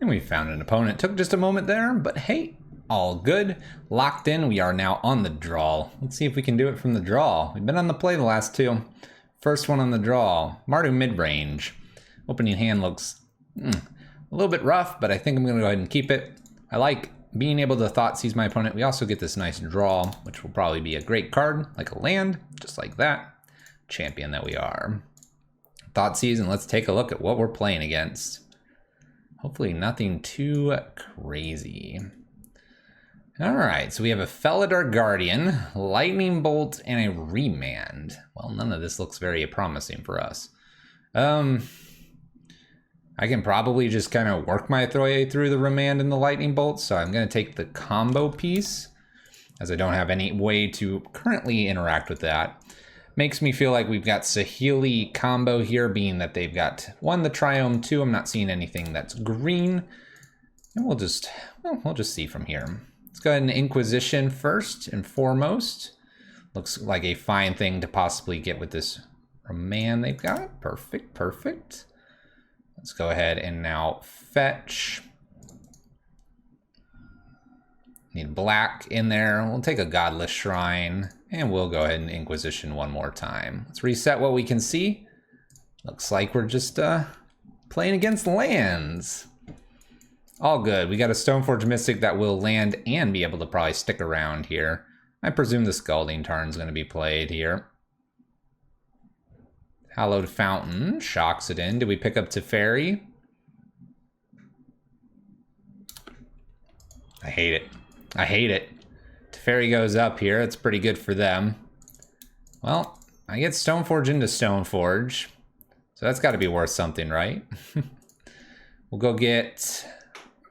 And we found an opponent. Took just a moment there, but hey, all good. Locked in, we are now on the draw. Let's see if we can do it from the draw. We've been on the play the last 2. First one on the draw, Mardu Midrange. Opening hand looks a little bit rough, but I think I'm gonna go ahead and keep it. I like being able to Thoughtseize my opponent. We also get this nice draw, which will probably be a great card, like a land, just like that. Champion that we are. Thoughtseize, and let's take a look at what we're playing against. Hopefully nothing too crazy. All right, so we have a Felidar Guardian, Lightning Bolt, and a Remand. Well, none of this looks very promising for us. I I can probably just kind of work my way through the Remand and the Lightning Bolt, so I'm going to take the combo piece, as I don't have any way to currently interact with that. Makes me feel like we've got Saheeli combo here, being that they've got 1, the Triome, 2, I'm not seeing anything that's green. And we'll just see from here. Let's go ahead and Inquisition first and foremost. Looks like a fine thing to possibly get with this Remand they've got. Perfect, perfect. Let's go ahead and now fetch. Need black in there. We'll take a Godless Shrine, and we'll go ahead and Inquisition one more time. Let's reset what we can see. Looks like we're just playing against lands. All good. We got a Stoneforge Mystic that will land and be able to probably stick around here. I presume the Scalding Tarn's going to be played here. Hallowed Fountain shocks it in. Do we pick up Teferi? I hate it. I hate it. Teferi goes up here. It's pretty good for them. Well, I get Stoneforge into Stoneforge. So that's got to be worth something, right? We'll go get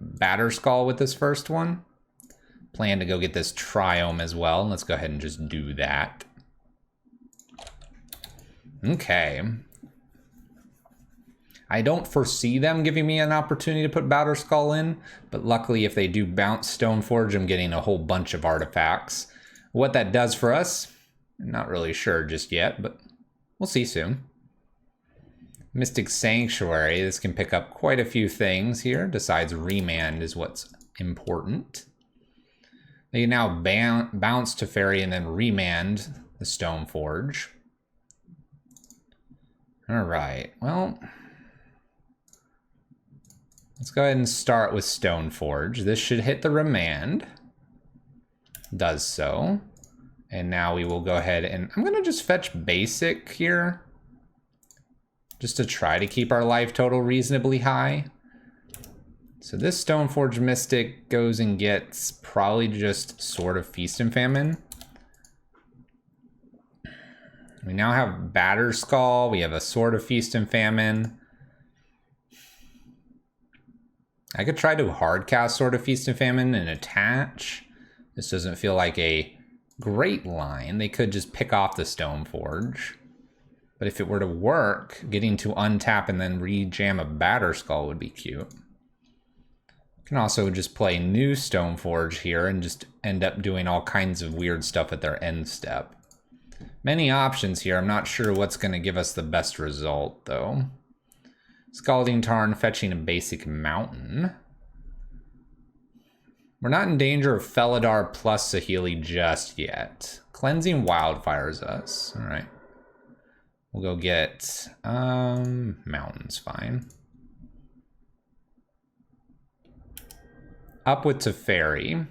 Batterskull with this first one. Plan to go get this Triome as well. Let's go ahead and just do that. Okay. I don't foresee them giving me an opportunity to put Batterskull in, but luckily if they do bounce Stoneforge, I'm getting a whole bunch of artifacts. What that does for us, I'm not really sure just yet, but we'll see soon. Mystic Sanctuary, this can pick up quite a few things here. Decides Remand is what's important. They can now bounce Teferi and then Remand the Stoneforge. All right, well, let's go ahead and start with Stoneforge. This should hit the Remand. Does so. And now we will go ahead and I'm gonna just fetch basic here, just to try to keep our life total reasonably high. So this Stoneforge Mystic goes and gets probably just Sword of Feast and Famine. We now have Batterskull. We have a Sword of Feast and Famine. I could try to hardcast Sword of Feast and Famine and attach. This doesn't feel like a great line. They could just pick off the Stoneforge. But if it were to work, getting to untap and then re-jam a Batterskull would be cute. Can also just play new Stoneforge here and just end up doing all kinds of weird stuff at their end step. Many options here. I'm not sure what's going to give us the best result, though. Scalding Tarn fetching a basic mountain. We're not in danger of Felidar plus Saheeli just yet. Cleansing Wildfires us. All right. We'll go get mountains, fine. Up with Teferi.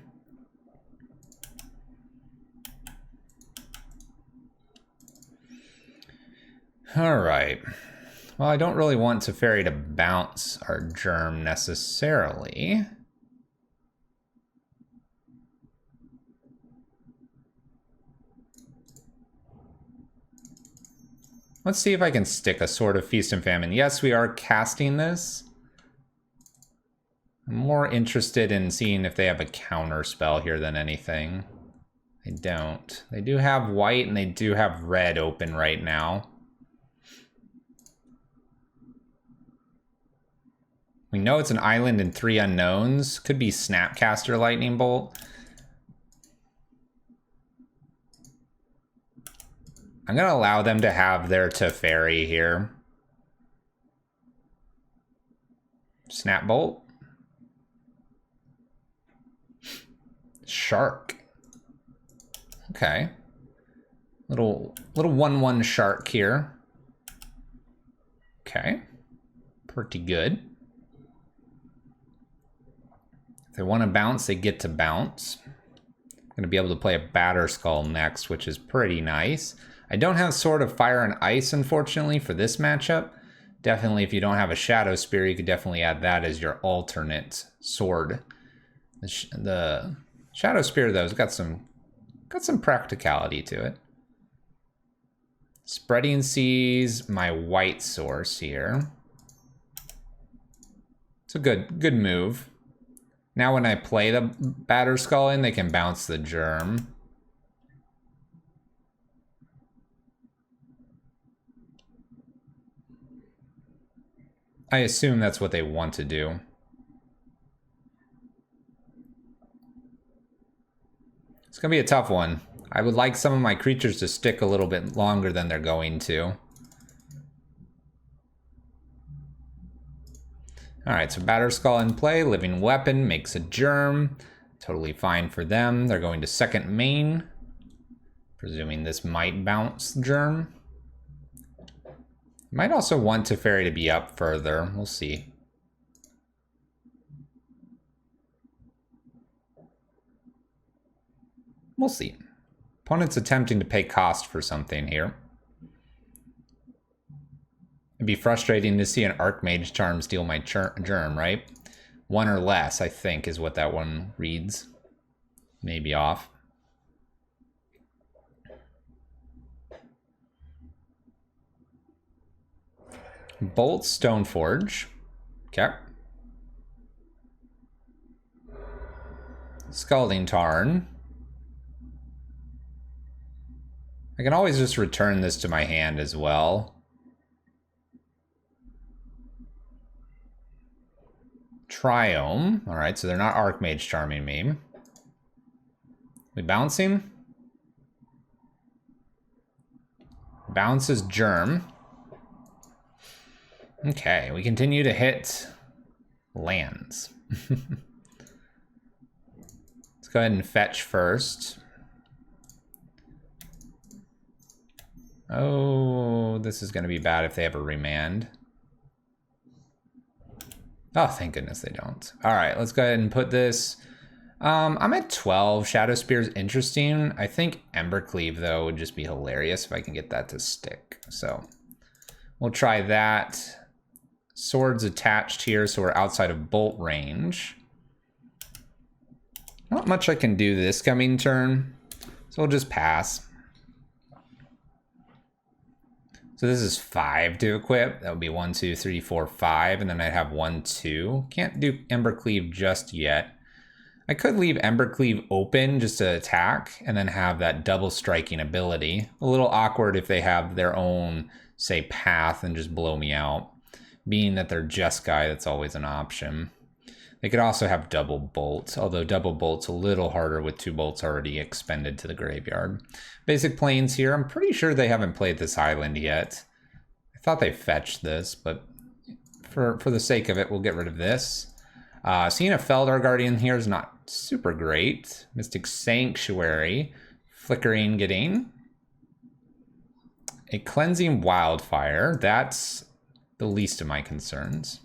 All right. Well, I don't really want Teferi to bounce our germ necessarily. Let's see if I can stick a Sword of Feast and Famine. Yes, we are casting this. I'm more interested in seeing if they have a counter spell here than anything. They don't. They do have white and they do have red open right now. We know it's an island and 3 unknowns. Could be Snapcaster Lightning Bolt. I'm going to allow them to have their Teferi here. Snap Bolt. Shark. Okay. Little 1/1 shark here. Okay. Pretty good. If they want to bounce, they get to bounce. I'm going to be able to play a Batterskull next, which is pretty nice. I don't have Sword of Fire and Ice, unfortunately, for this matchup. Definitely, if you don't have a Shadow Spear, you could definitely add that as your alternate sword. The Shadow Spear, though, has got some practicality to it. Spreading Seas, my white source here. It's a good move. Now when I play the Batter Skull in, they can bounce the Germ. I assume that's what they want to do. It's gonna be a tough one. I would like some of my creatures to stick a little bit longer than they're going to. Alright, so Batter Skull in play, Living Weapon makes a Germ. Totally fine for them. They're going to second main. Presuming this might bounce Germ. Might also want Teferi to be up further. We'll see. We'll see. Opponent's attempting to pay cost for something here. It'd be frustrating to see an Archmage Charm steal my Germ, right? 1 or less, I think, is what that one reads. Maybe off. Bolt Stoneforge. Okay. Scalding Tarn. I can always just return this to my hand as well. Triome. Alright, so they're not Archmage Charming me. We bouncing? Bounces Germ. Okay, we continue to hit lands. Let's go ahead and fetch first. Oh, this is going to be bad if they have a remand. Oh, thank goodness they don't. All right, let's go ahead and put this. I'm at 12. Shadow Spear is interesting. I think Embercleave, though, would just be hilarious if I can get that to stick. So we'll try that. Swords attached here, so we're outside of bolt range. Not much I can do this coming turn, so we'll just pass. So this is 5 to equip. That would be 1, 2, 3, 4, 5, and then I'd have 1, 2. Can't do Embercleave just yet. I could leave Embercleave open just to attack, and then have that double striking ability. A little awkward if they have their own, say, path and just blow me out. Being that they're Jeskai, that's always an option. They could also have double bolt, although double bolt's a little harder with 2 bolts already expended to the graveyard. Basic planes here. I'm pretty sure they haven't played this island yet. I thought they fetched this, but for the sake of it, we'll get rid of this. Seeing a Feldar Guardian here is not super great. Mystic Sanctuary. Flickering getting. A Cleansing Wildfire. That's the least of my concerns.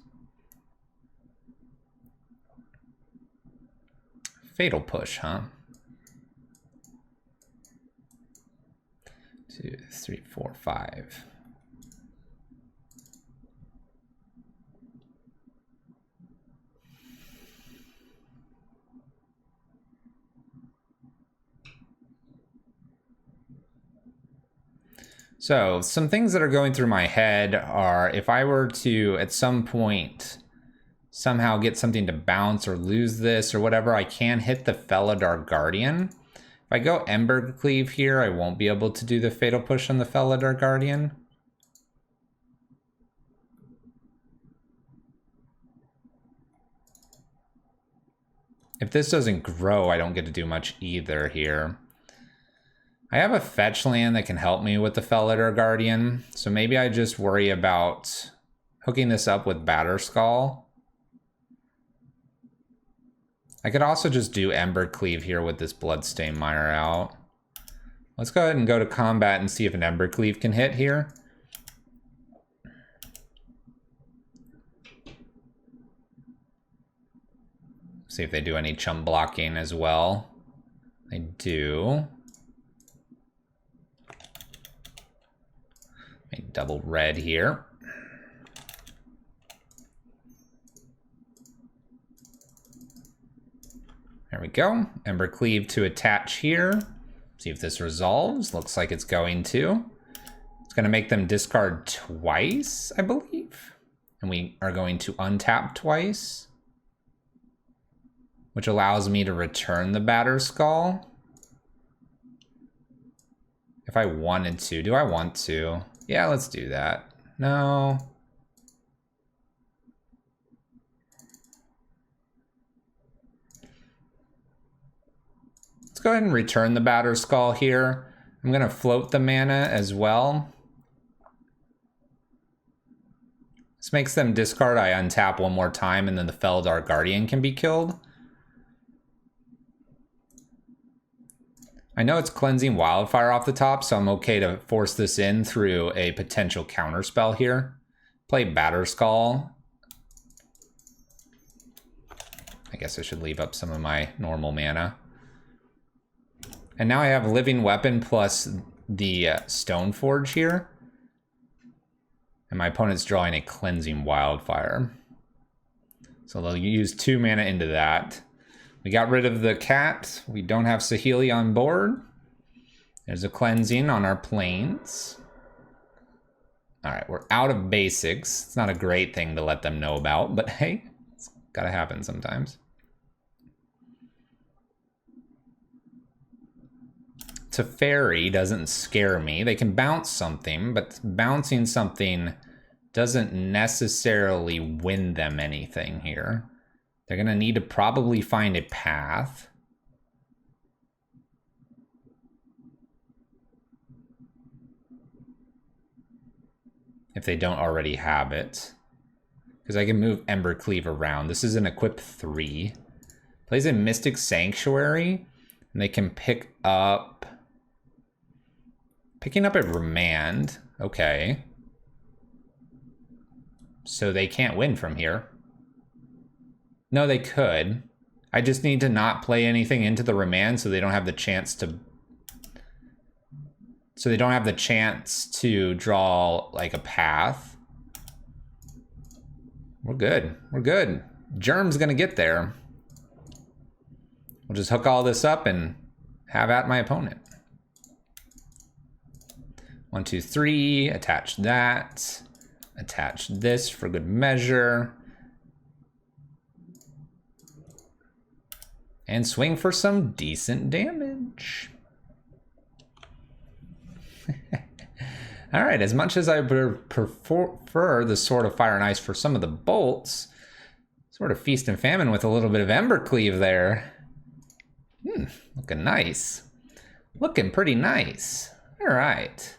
Fatal Push, huh? 2, 3, 4, 5. So some things that are going through my head are if I were to at some point somehow get something to bounce or lose this or whatever, I can hit the Felidar Guardian. If I go Embercleave here, I won't be able to do the Fatal Push on the Felidar Guardian. If this doesn't grow, I don't get to do much either here. I have a fetch land that can help me with the Felidar Guardian, so maybe I just worry about hooking this up with Batterskull. I could also just do Embercleave here with this Bloodstained Mire out. Let's go ahead and go to combat and see if an Embercleave can hit here. See if they do any chump blocking as well. They do. Make double red here. There we go. Embercleave to attach here. See if this resolves. Looks like it's going to. It's going to make them discard twice, I believe. And we are going to untap twice, which allows me to return the Batterskull. If I wanted to. Do I want to? Yeah, let's do that. No. Let's go ahead and return the Batterskull here. I'm going to float the mana as well. This makes them discard. I untap one more time, and then the Feldar Guardian can be killed. I know it's cleansing Wildfire off the top, so I'm okay to force this in through a potential counterspell here. Play Batterskull. I guess I should leave up some of my normal mana. And now I have Living Weapon plus the Stoneforge here. And my opponent's drawing a Cleansing Wildfire. So they'll use 2 mana into that. We got rid of the cat. We don't have Saheeli on board. There's a cleansing on our plains. All right, we're out of basics. It's not a great thing to let them know about, but hey, it's gotta happen sometimes. Teferi doesn't scare me. They can bounce something, but bouncing something doesn't necessarily win them anything here. They're going to need to probably find a path. If they don't already have it. Because I can move Embercleave around. This is an equip 3. Plays a Mystic Sanctuary. And they can pick up... Picking up a Remand. Okay. So they can't win from here. No, they could. I just need to not play anything into the Remand so they don't have the chance to... So they don't have the chance to draw, like, a path. We're good. We're good. Germ's gonna get there. We'll just hook all this up and have at my opponent. 1, 2, 3. Attach that. Attach this for good measure. And swing for some decent damage. All right, as much as I prefer the Sword of Fire and Ice for some of the bolts, sort of feast and famine with a little bit of Embercleave there. Looking nice. Looking pretty nice. All right.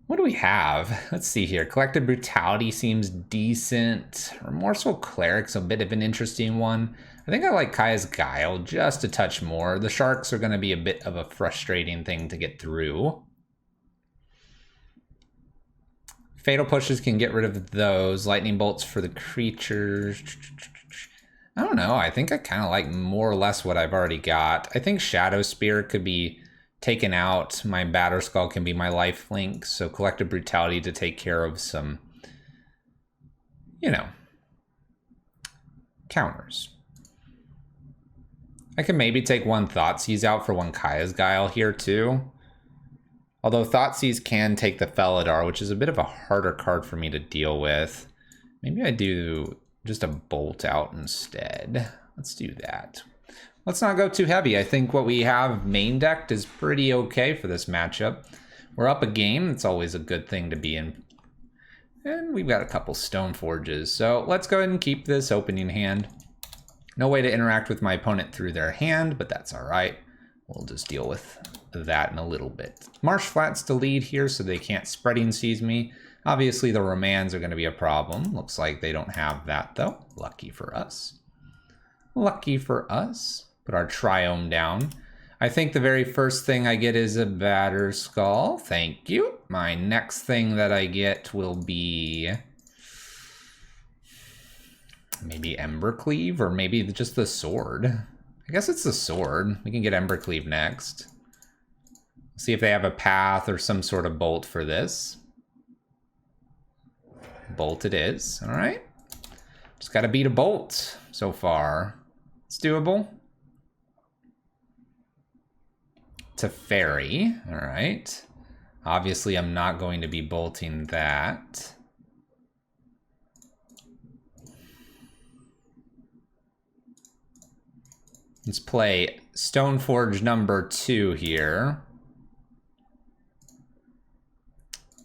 What do we have? Let's see here. Collective Brutality seems decent. Remorseful Cleric's a bit of an interesting one. I think I like Kaya's Guile just a touch more. The sharks are going to be a bit of a frustrating thing to get through. Fatal Pushes can get rid of those. Lightning Bolts for the creatures. I don't know. I think I kind of like more or less what I've already got. I think Shadow Spear could be taken out. My Batterskull can be my lifelink. So Collective Brutality to take care of some, you know, counters. I can maybe take one Thoughtseize out for one Kaya's Guile here too. Although Thoughtseize can take the Felidar, which is a bit of a harder card for me to deal with. Maybe I do just a Bolt out instead. Let's do that. Let's not go too heavy. I think what we have main decked is pretty okay for this matchup. We're up a game. It's always a good thing to be in. And we've got a couple Stoneforges. So let's go ahead and keep this opening hand. No way to interact with my opponent through their hand, but that's all right. We'll just deal with that in a little bit. Marsh Flats to lead here so they can't Spreading Seize me. Obviously the Remands are going to be a problem. Looks like they don't have that though. Lucky for us. Lucky for us. Put our Triome down. I think the very first thing I get is a Batterskull. Thank you. My next thing that I get will be maybe Embercleave or maybe just the sword. I guess it's the sword. We can get Embercleave next. See if they have a path or some sort of bolt for this. Bolt it is. All right. Just got to beat a bolt so far. It's doable. Teferi. All right. Obviously, I'm not going to be bolting that. Let's play Stoneforge number 2 here.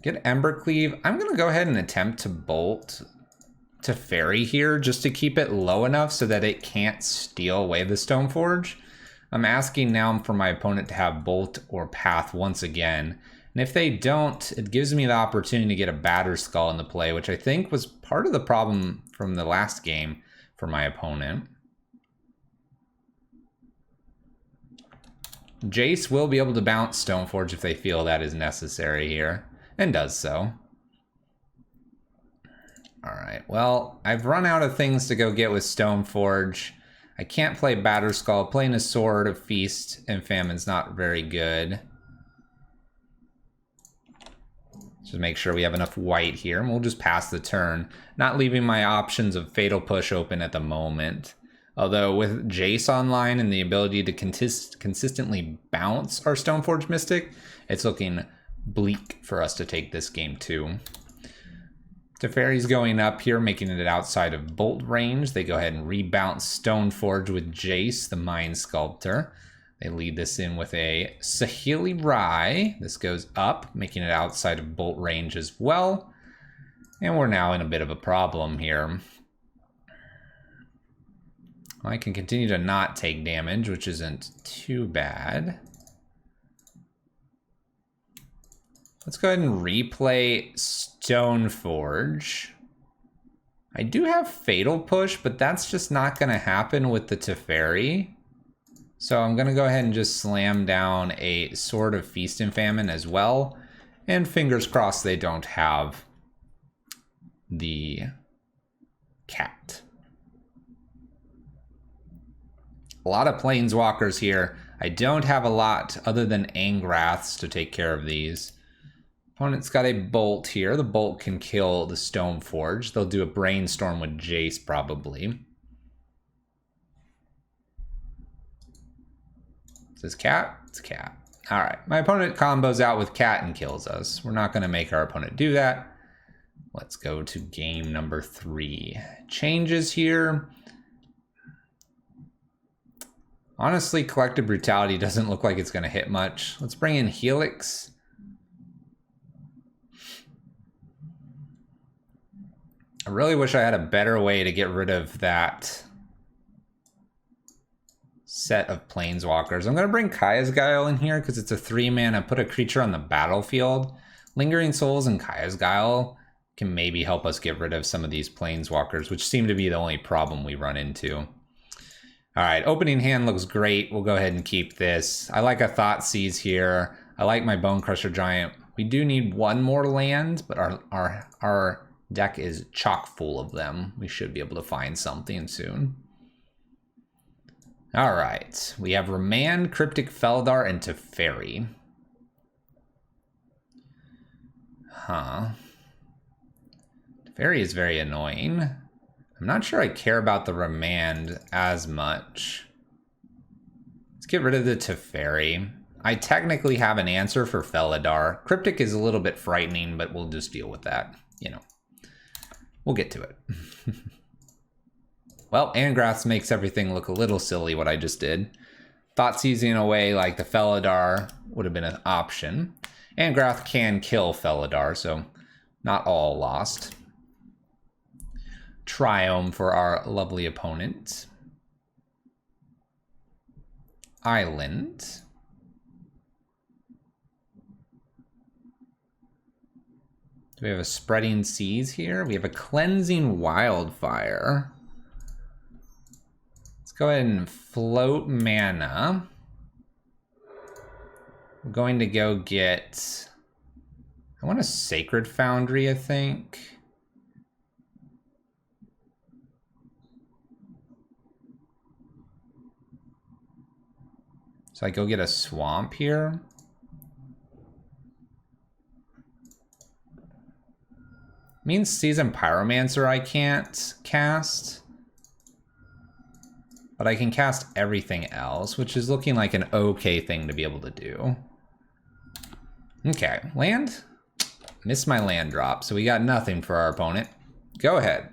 Get Embercleave. I'm going to go ahead and attempt to bolt Teferi here just to keep it low enough so that it can't steal away the Stoneforge. I'm asking now for my opponent to have Bolt or Path once again. And if they don't, it gives me the opportunity to get a Batterskull into play, which I think was part of the problem from the last game for my opponent. Jace will be able to bounce Stoneforge if they feel that is necessary here, and does so. Alright, well, I've run out of things to go get with Stoneforge. I can't play Batterskull. Playing a Sword of Feast and Famine's not very good. Just make sure we have enough white here, and we'll just pass the turn. Not leaving my options of Fatal Push open at the moment. Although with Jace online and the ability to consistently bounce our Stoneforge Mystic, it's looking bleak for us to take this game too. Teferi's going up here, making it outside of bolt range. They go ahead and rebounce Stoneforge with Jace, the Mind Sculptor. They lead this in with a Saheeli Rai. This goes up, making it outside of bolt range as well. And we're now in a bit of a problem here. I can continue to not take damage, which isn't too bad. Let's go ahead and replay Stoneforge. I do have Fatal Push, but that's just not going to happen with the Teferi. So I'm going to go ahead and just slam down a Sword of Feast and Famine as well. And fingers crossed they don't have the cat. A lot of Planeswalkers here. I don't have a lot other than Angraths to take care of these. Opponent's got a Bolt here. The Bolt can kill the Stoneforge. They'll do a Brainstorm with Jace probably. Is this cat? It's cat. All right, my opponent combos out with cat and kills us. We're not gonna make our opponent do that. Let's go to game number 3. Changes here. Honestly, Collective Brutality doesn't look like it's gonna hit much. Let's bring in Helix. I really wish I had a better way to get rid of that set of Planeswalkers. I'm going to bring Kaya's Guile in here because it's a 3-mana, put a creature on the battlefield. Lingering Souls and Kaya's Guile can maybe help us get rid of some of these Planeswalkers, which seem to be the only problem we run into. All right, opening hand looks great. We'll go ahead and keep this. I like a Thoughtseize here. I like my Bone Crusher Giant. We do need one more land, but our deck is chock full of them. We should be able to find something soon. All right, we have Remand, Cryptic Feldar, and Teferi. Huh. Teferi is very annoying. I'm not sure I care about the Remand as much. Let's get rid of the Teferi. I technically have an answer for Feldar. Cryptic is a little bit frightening, but we'll just deal with that, you know. We'll get to it. Well, Angraths makes everything look a little silly what I just did. Thoughtseizing away like the Feldar would have been an option. Angrath can kill Feldar, so not all lost. Triome for our lovely opponent. Island. Do we have a Spreading Seas here? We have a Cleansing Wildfire. Let's go ahead and float mana. I'm going to go get... I want a Sacred Foundry, I think. So I go get a Swamp here. Means Seasoned Pyromancer I can't cast. But I can cast everything else, which is looking like an okay thing to be able to do. Okay, land. Missed my land drop, so we got nothing for our opponent. Go ahead.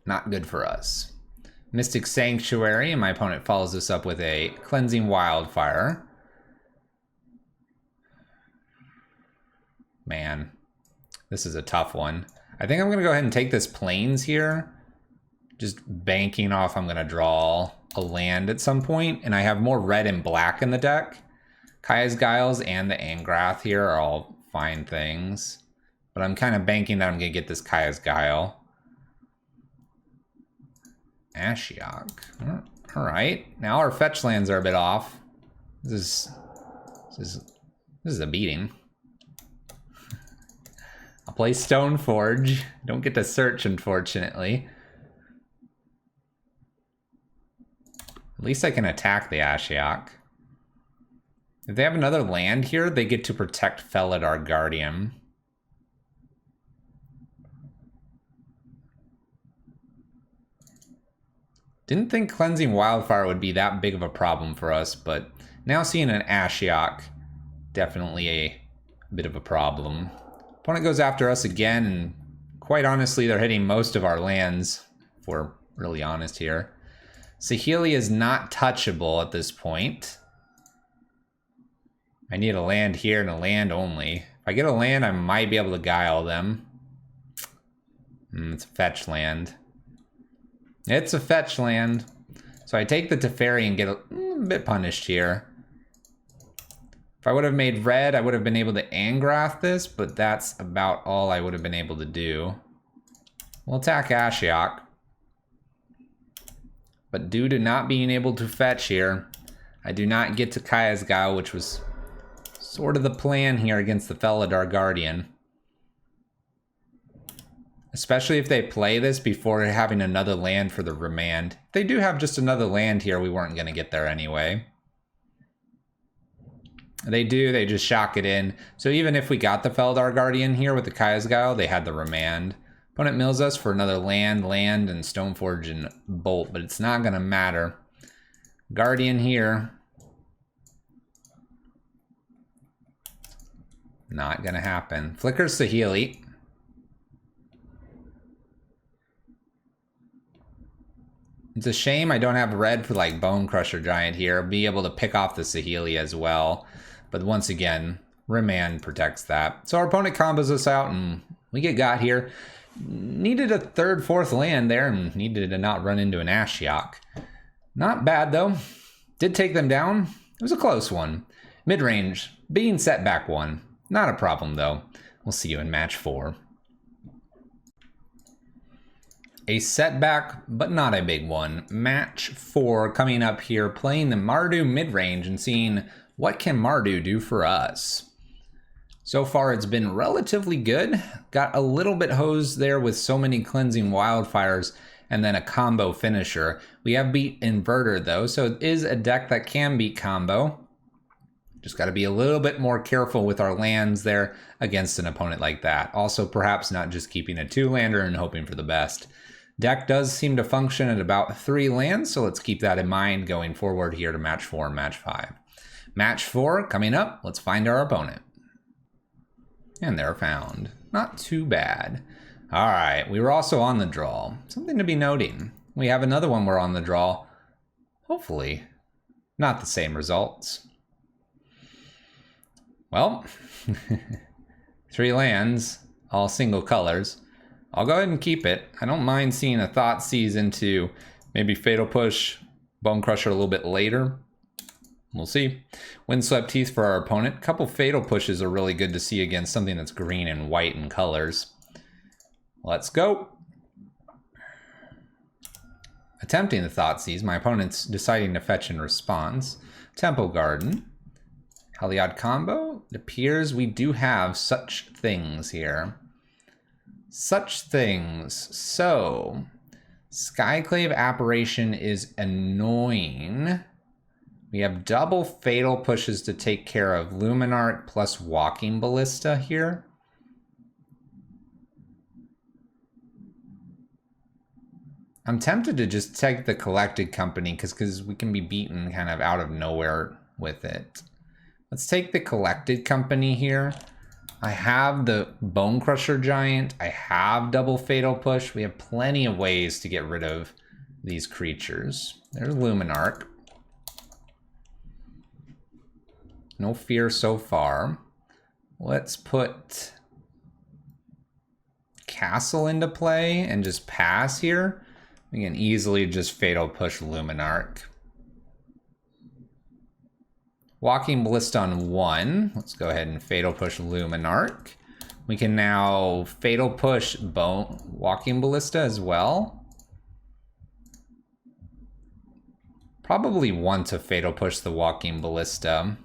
Not good for us. Mystic Sanctuary, and my opponent follows this up with a Cleansing Wildfire. Man, this is a tough one. I think I'm going to go ahead and take this Plains here. Just banking off I'm going to draw a land at some point, and I have more red and black in the deck. Kaya's Guiles and the Angrath here are all fine things. But I'm kind of banking that I'm going to get this Kaya's Guile. Ashiok. Alright. Now our fetch lands are a bit off. This is a beating. I'll play Stoneforge. Don't get to search, unfortunately. At least I can attack the Ashiok. If they have another land here, they get to protect Felidar Guardian. Didn't think Cleansing Wildfire would be that big of a problem for us, but now seeing an Ashiok, definitely a bit of a problem. Opponent goes after us again, and quite honestly, they're hitting most of our lands, if we're really honest here. Saheeli is not touchable at this point. I need a land here and a land only. If I get a land, I might be able to guile them. It's a fetch land. It's a fetch land. So I take the Teferi and get a bit punished here. If I would have made red, I would have been able to Angrath this, but that's about all I would have been able to do. We'll attack Ashiok. But due to not being able to fetch here, I do not get to Kaya's Guile, which was sort of the plan here against the Felidar Guardian. Especially if they play this before having another land for the remand. If they do have just another land here, we weren't going to get there anyway. They do, they just shock it in. So even if we got the Felidar Guardian here with the Kaya's Guile, they had the remand. Opponent mills us for another land, and Stoneforge and Bolt, but it's not going to matter. Guardian here. Not going to happen. Flickers Saheeli. It's a shame I don't have red for like Bone Crusher Giant here. I'll be able to pick off the Saheeli as well. But once again, remand protects that. So our opponent combos us out and we get got here. Needed a third, fourth land there and needed to not run into an Ashiok. Not bad though. Did take them down. It was a close one. Midrange, being setback one. Not a problem though. We'll see you in match 4. A setback, but not a big one. Match 4 coming up here, playing the Mardu Midrange and seeing what can Mardu do for us. So far, it's been relatively good. Got a little bit hosed there with so many Cleansing Wildfires and then a combo finisher. We have beat Inverter though, so it is a deck that can beat combo. Just got to be a little bit more careful with our lands there against an opponent like that. Also, perhaps not just keeping a 2-lander and hoping for the best. Deck does seem to function at about 3 lands, so let's keep that in mind going forward here to match 4 and match 5. Match 4 coming up. Let's find our opponent. And they're found. Not too bad. All right, we were also on the draw. Something to be noting. We have another one we're on the draw. Hopefully, not the same results. Well, 3 lands, all single colors. I'll go ahead and keep it. I don't mind seeing a Thoughtseize into maybe Fatal Push, Bone Crusher a little bit later. We'll see. Windswept Teeth for our opponent. A couple Fatal Pushes are really good to see against something that's green and white in colors. Let's go. Attempting the Thoughtseize. My opponent's deciding to fetch in response. Temple Garden. Heliod combo. It appears we do have such things here. Such things. So, Skyclave Apparition is annoying. We have double Fatal Pushes to take care of Luminarch plus Walking Ballista here. I'm tempted to just take the Collected Company because we can be beaten kind of out of nowhere with it. Let's take the Collected Company here. I have the Bone Crusher Giant. I have double Fatal Push. We have plenty of ways to get rid of these creatures. There's Luminarch. No fear so far. Let's put Castle into play and just pass here. We can easily just Fatal Push Luminarch. Walking Ballista on 1. Let's go ahead and Fatal Push Luminarch. We can now Fatal Push Walking Ballista as well. Probably want to Fatal Push the Walking Ballista.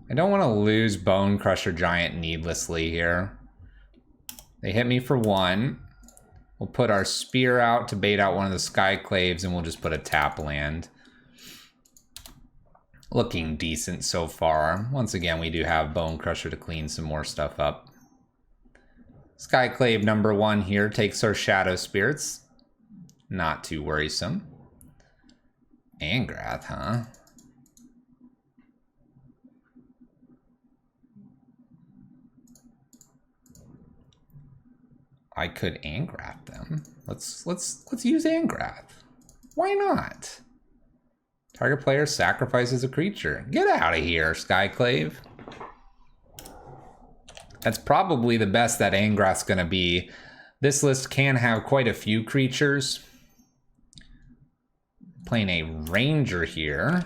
I don't want to lose Bone Crusher Giant needlessly here. They hit me for 1. We'll put our Spear out to bait out one of the Skyclaves, and we'll just put a tap land. Looking decent so far. Once again, we do have Bone Crusher to clean some more stuff up. Skyclave number 1 here takes our Shadow Spirits. Not too worrisome. Angrath, huh? I could Angrath them. Let's use Angrath. Why not? Target player sacrifices a creature. Get out of here, Skyclave. That's probably the best that Angrath's gonna be. This list can have quite a few creatures. Playing a Ranger here.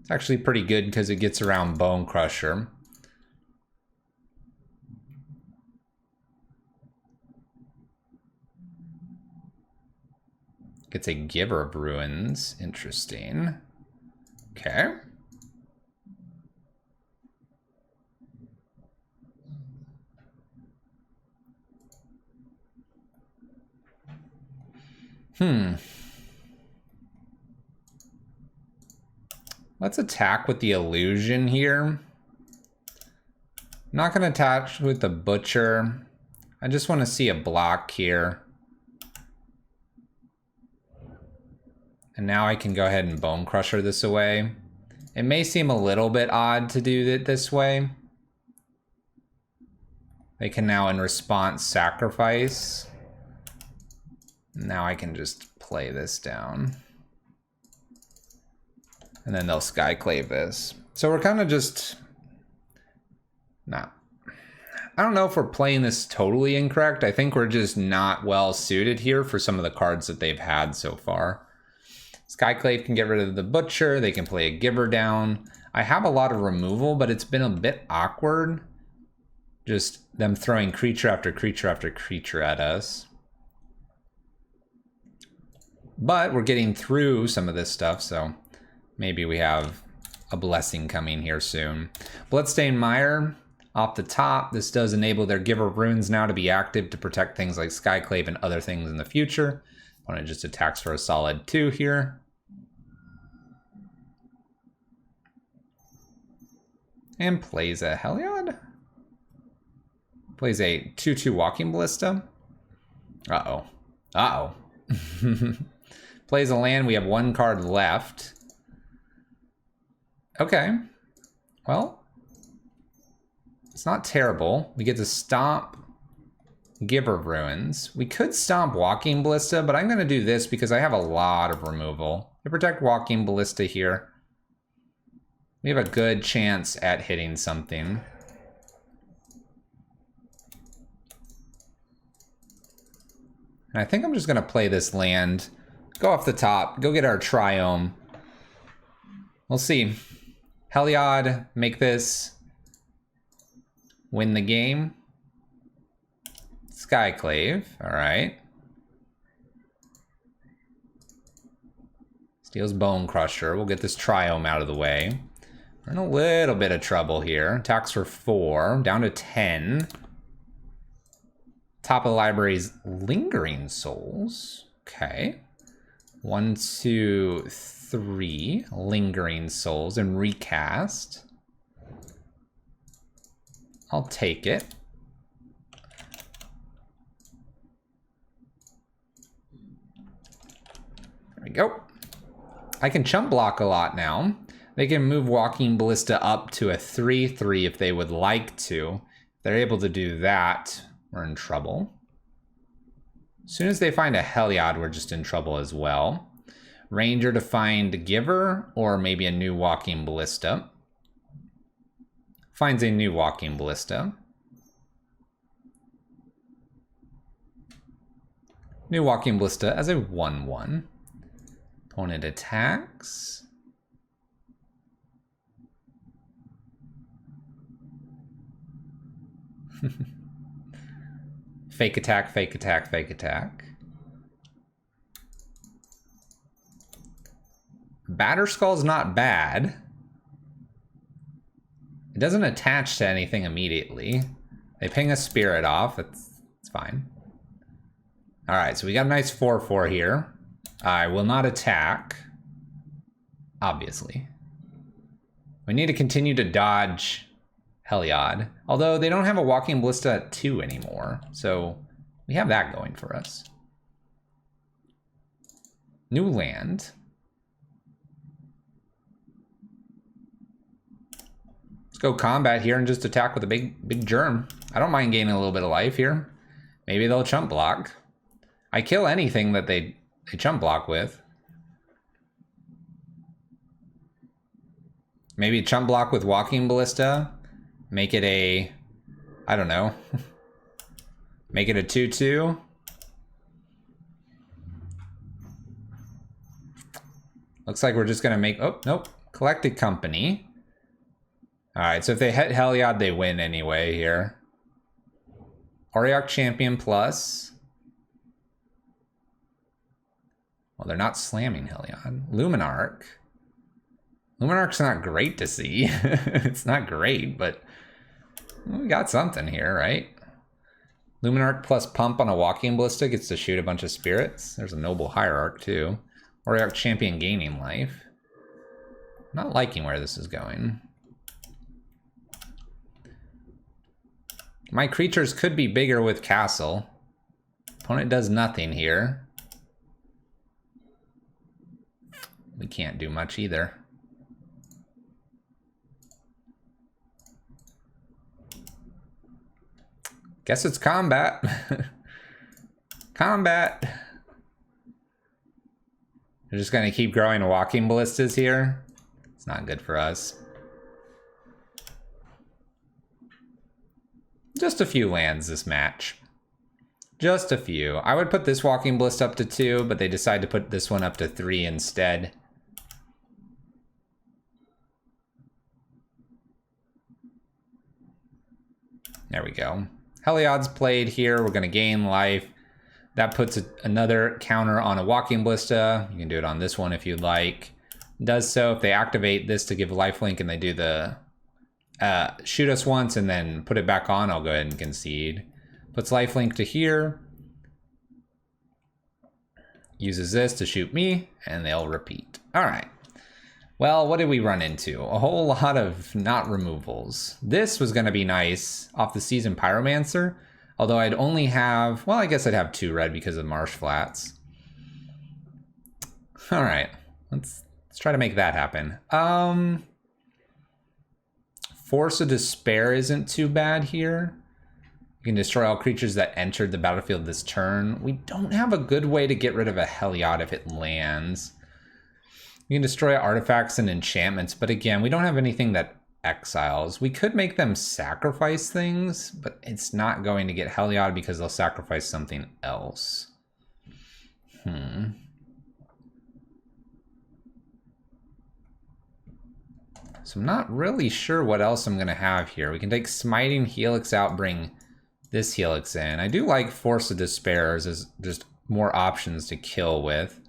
It's actually pretty good because it gets around Bone Crusher. It's a Giver of Ruins. Interesting. Okay. Let's attack with the Illusion here. I'm not going to attack with the Butcher. I just want to see a block here. And now I can go ahead and Bone Crusher this away. It may seem a little bit odd to do it this way. They can now, in response, sacrifice. Now I can just play this down. And then they'll Skyclave this. So we're kind of just... I don't know if we're playing this totally incorrect. I think we're just not well suited here for some of the cards that they've had so far. Skyclave can get rid of the Butcher. They can play a Giver down. I have a lot of removal, but it's been a bit awkward. Just them throwing creature after creature after creature at us. But we're getting through some of this stuff, so maybe we have a blessing coming here soon. Bloodstained Mire off the top. This does enable their Giver of Runes now to be active to protect things like Skyclave and other things in the future. Opponent just attacks for a solid 2 here. And plays a Heliod. Plays a 2/2 Walking Ballista. Uh-oh. Uh-oh. Plays a land. We have 1 card left. Okay. Well, it's not terrible. We get to stomp Giver of Ruins. We could stomp Walking Ballista, but I'm going to do this because I have a lot of removal. To protect Walking Ballista here, we have a good chance at hitting something. And I think I'm just going to play this land, go off the top, go get our Triome. We'll see. Heliod, make this, win the game. Skyclave, all right. Steals Bone Crusher. We'll get this Triome out of the way. We're in a little bit of trouble here. Attacks for 4, down to 10. Top of the library's Lingering Souls. Okay. 1, 2, 3 Lingering Souls and recast. I'll take it. There we go. I can chump block a lot now. They can move Walking Ballista up to a 3/3 if they would like to. they're able to do that, we're in trouble. As soon as they find a Heliod, we're just in trouble as well. Ranger to find Giver, or maybe a new Walking Ballista. Finds a new Walking Ballista. New Walking Ballista as a 1/1. Opponent attacks. Fake attack, fake attack, fake attack. Batterskull's not bad. It doesn't attach to anything immediately. They ping a spirit off. It's fine. All right, so we got a nice 4/4 here. I will not attack, obviously. We need to continue to dodge Heliod, although they don't have a Walking Ballista at 2 anymore, so we have that going for us. New land. Let's go combat here and just attack with a big germ. I don't mind gaining a little bit of life here. Maybe they'll chump block. I kill anything that they chump block with. Maybe chump block with Walking Ballista. Make it a, I don't know. Make it a 2/2. Looks like we're just gonna make, oh, nope. Collected Company. All right, so if they hit Heliod, they win anyway here. Auriok Champion plus. Well, they're not slamming Heliod. Luminarch. Luminarch's not great to see. It's not great, but we got something here, right? Luminarch plus pump on a Walking Ballista gets to shoot a bunch of spirits. There's a Noble Hierarch too. Auriok Champion gaining life. Not liking where this is going. My creatures could be bigger with Castle. Opponent does nothing here. We can't do much either. Guess it's combat. Combat. They're just gonna keep growing Walking Ballistas here. It's not good for us. Just a few lands this match. Just a few. I would put this Walking Ballista up to 2, but they decide to put this one up to 3 instead. There we go. Heliod's played here. We're going to gain life. That puts another counter on a Walking Ballista. You can do it on this one if you'd like. It does so if they activate this to give lifelink and they do the shoot us once and then put it back on, I'll go ahead and concede. Puts lifelink to here. Uses this to shoot me, and they'll repeat. All right. Well, what did we run into? A whole lot of not removals. This was going to be nice off the Seasoned Pyromancer, although I'd only have, well, I guess I'd have 2 red because of Marsh Flats. All right. Let's try to make that happen. Force of Despair isn't too bad here. You can destroy all creatures that entered the battlefield this turn. We don't have a good way to get rid of a Heliod if it lands. You can destroy artifacts and enchantments, but again, we don't have anything that exiles. We could make them sacrifice things, but it's not going to get Heliod because they'll sacrifice something else. So I'm not really sure what else I'm going to have here. We can take Smiting Helix out, bring this Helix in. I do like Force of Despair as just more options to kill with.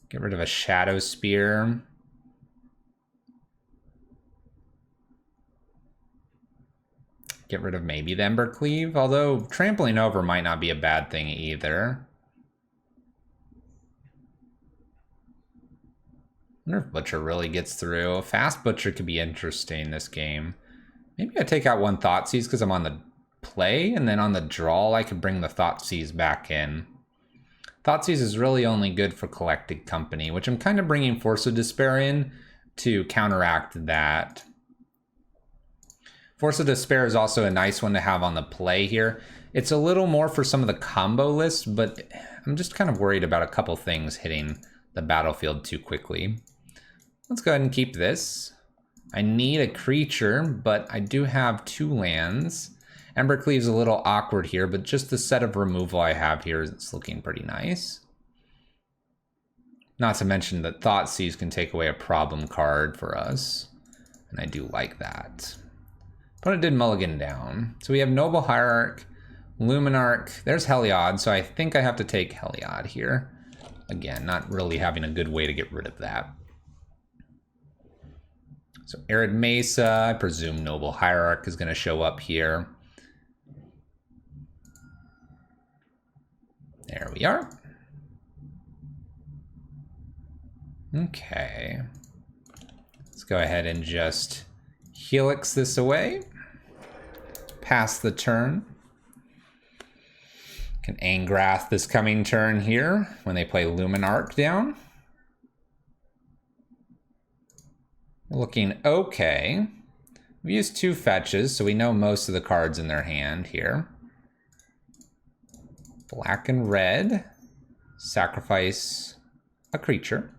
Get rid of a Shadow Spear. Get rid of maybe the Ember Cleave, although trampling over might not be a bad thing either. I wonder if Butcher really gets through. A fast Butcher could be interesting this game. Maybe I take out one Thoughtseize because I'm on the play, and then on the draw I could bring the Thoughtseize back in. Thoughtseize is really only good for Collected Company, which I'm kind of bringing Force of Despair in to counteract that. Force of Despair is also a nice one to have on the play here. It's a little more for some of the combo lists, but I'm just kind of worried about a couple things hitting the battlefield too quickly. Let's go ahead and keep this. I need a creature, but I do have 2 lands. Embercleave's a little awkward here, but just the set of removal I have here is looking pretty nice. Not to mention that Thoughtseize can take away a problem card for us, and I do like that. Opponent did mulligan down. So we have Noble Hierarch, Luminarch, there's Heliod, so I think I have to take Heliod here. Again, not really having a good way to get rid of that. So Arid Mesa, I presume Noble Hierarch is going to show up here. There we are. Okay. Let's go ahead and just Helix this away. Pass the turn. Can Angrath this coming turn here when they play Luminarch down. Looking okay. We used 2 fetches, so we know most of the cards in their hand here. Black and red. Sacrifice a creature.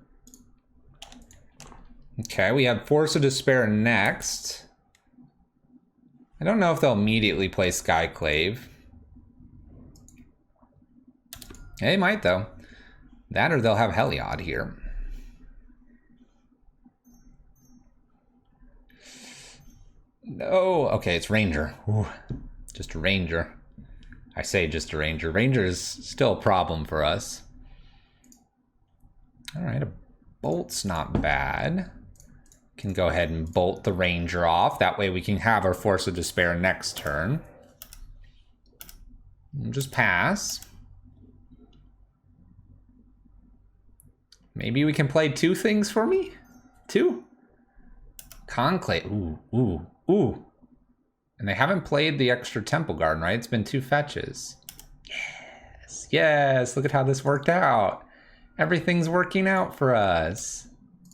Okay, we have Force of Despair next. I don't know if they'll immediately play Skyclave. They might, though. That or they'll have Heliod here. No, okay, it's Ranger. Ooh, just a Ranger. I say just a Ranger. Ranger is still a problem for us. All right, a Bolt's not bad. Can go ahead and bolt the Ranger off. That way we can have our Force of Despair next turn. And just pass. Maybe we can play 2 things for me? 2? Conclave. Ooh, ooh, ooh. And they haven't played the extra Temple Garden, right? It's been 2 fetches. Yes, yes. Look at how this worked out. Everything's working out for us.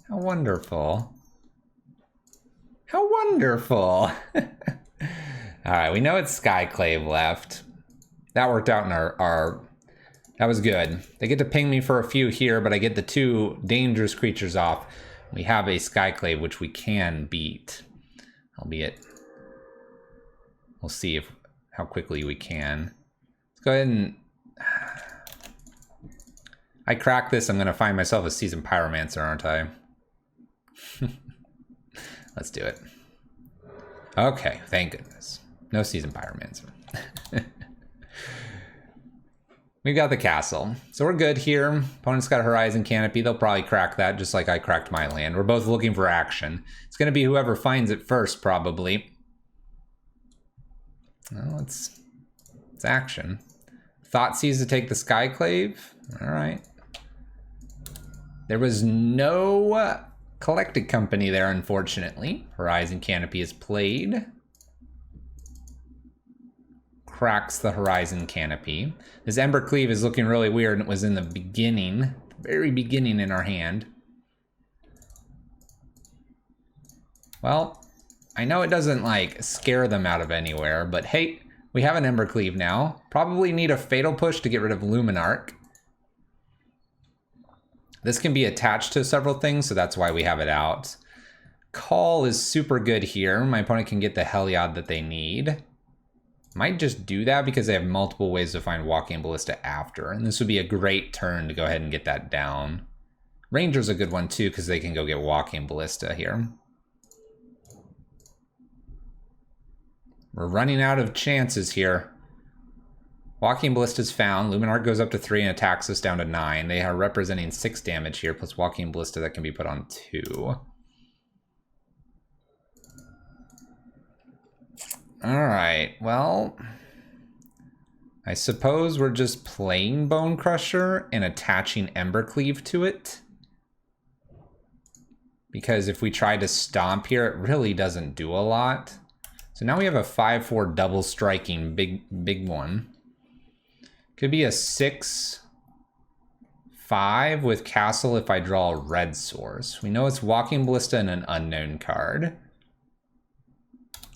How wonderful. How wonderful. All right, we know it's Skyclave left. That worked out in our that was good. They get to ping me for a few here, but I get the 2 dangerous creatures off. We have a Skyclave, which we can beat. Albeit, we'll see how quickly we can. Let's go ahead and... I crack this, I'm going to find myself a Seasoned Pyromancer, aren't I? Let's do it. Okay, thank goodness. No Seasoned Pyromancer. We've got the castle. So we're good here. Opponent's got a Horizon Canopy. They'll probably crack that just like I cracked my land. We're both looking for action. It's going to be whoever finds it first, probably. Well, it's action. Thoughtseize to take the Skyclave. All right. There was no Collected Company there, unfortunately. Horizon Canopy is played. Cracks the Horizon Canopy. This Embercleave is looking really weird, and it was in the beginning, very beginning in our hand. Well, I know it doesn't like scare them out of anywhere, but hey, we have an Embercleave now. Probably need a Fatal Push to get rid of Luminarch. This can be attached to several things, so that's why we have it out. Call is super good here. My opponent can get the Heliod that they need. Might just do that because they have multiple ways to find Walking Ballista after, and this would be a great turn to go ahead and get that down. Ranger's a good one too because they can go get Walking Ballista here. We're running out of chances here. Walking Ballista's found. Luminarch goes up to 3 and attacks us down to 9. They are representing 6 damage here, plus Walking Ballista that can be put on 2. Alright, well, I suppose we're just playing Bone Crusher and attaching Embercleave to it. Because if we try to stomp here, it really doesn't do a lot. So now we have a 5/4 double striking big one. Could be a 6/5 with Castle if I draw a red source. We know it's Walking Ballista and an unknown card.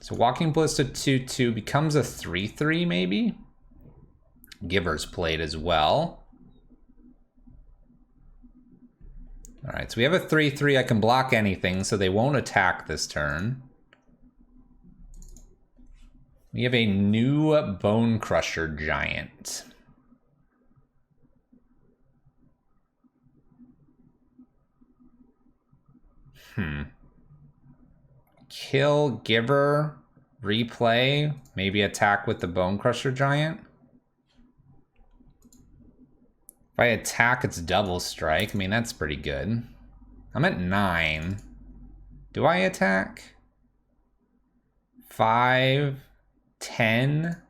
So Walking Ballista 2/2 becomes a 3/3 maybe. Giver's played as well. All right, so we have a 3/3. I can block anything, so they won't attack this turn. We have a new Bone Crusher Giant. Kill Giver, replay, maybe attack with the Bone Crusher Giant. If I attack, it's double strike. I mean, that's pretty good. I'm at 9. Do I attack? 5, 10.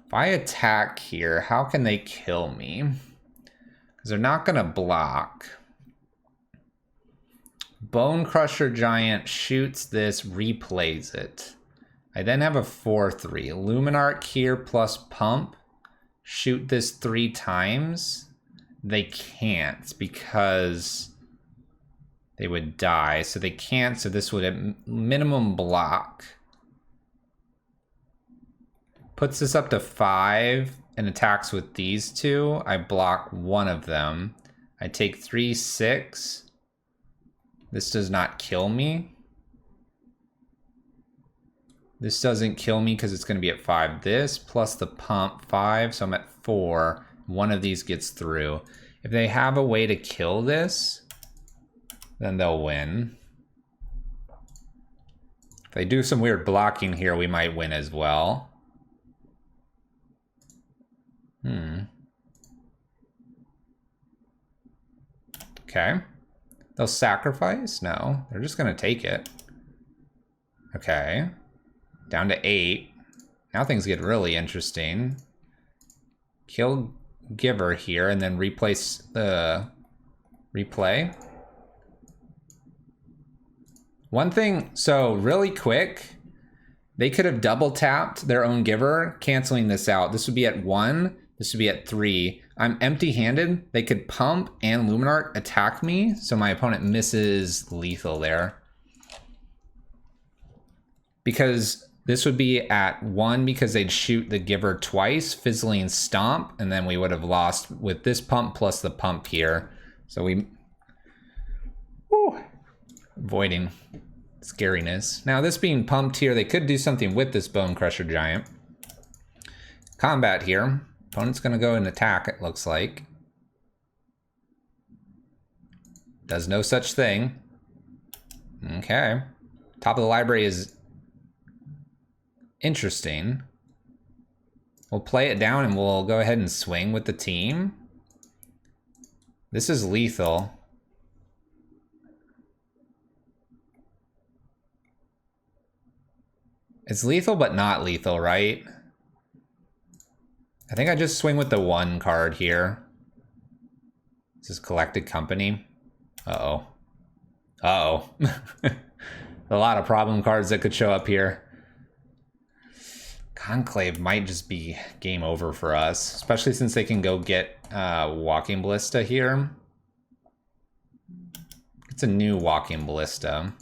If I attack here, how can they kill me? Because they're not going to block. Bone Crusher Giant shoots this, replays it. I then have a 4/3. Luminarch here plus pump. Shoot this 3 times. They can't because they would die. So they can't, so this would at minimum block. Puts this up to 5 and attacks with these 2. I block one of them. I take 3, 6. This does not kill me. This doesn't kill me because it's going to be at 5. This plus the pump, 5, so I'm at 4. One of these gets through. If they have a way to kill this, then they'll win. If they do some weird blocking here, we might win as well. Okay. They'll sacrifice? No, they're just going to take it. Okay. Down to 8. Now things get really interesting. Kill Giver here and then replace the replay. One thing, so really quick, they could have double tapped their own Giver, canceling this out. This would be at 1. This would be at 3. I'm empty-handed. They could pump and Luminarch attack me, so my opponent misses lethal there. Because this would be at 1 because they'd shoot the Giver twice, Fizzling Stomp, and then we would have lost with this pump plus the pump here. So we... Woo, avoiding scariness. Now this being pumped here, they could do something with this Bone Crusher Giant. Combat here. Opponent's going to go and attack, it looks like. Does no such thing. Okay. Top of the library is interesting. We'll play it down and we'll go ahead and swing with the team. This is lethal. It's lethal but not lethal, right? I think I just swing with the 1 card here. This is Collected Company. Uh-oh. Uh-oh. A lot of problem cards that could show up here. Conclave might just be game over for us, especially since they can go get Walking Ballista here. It's a new Walking Ballista.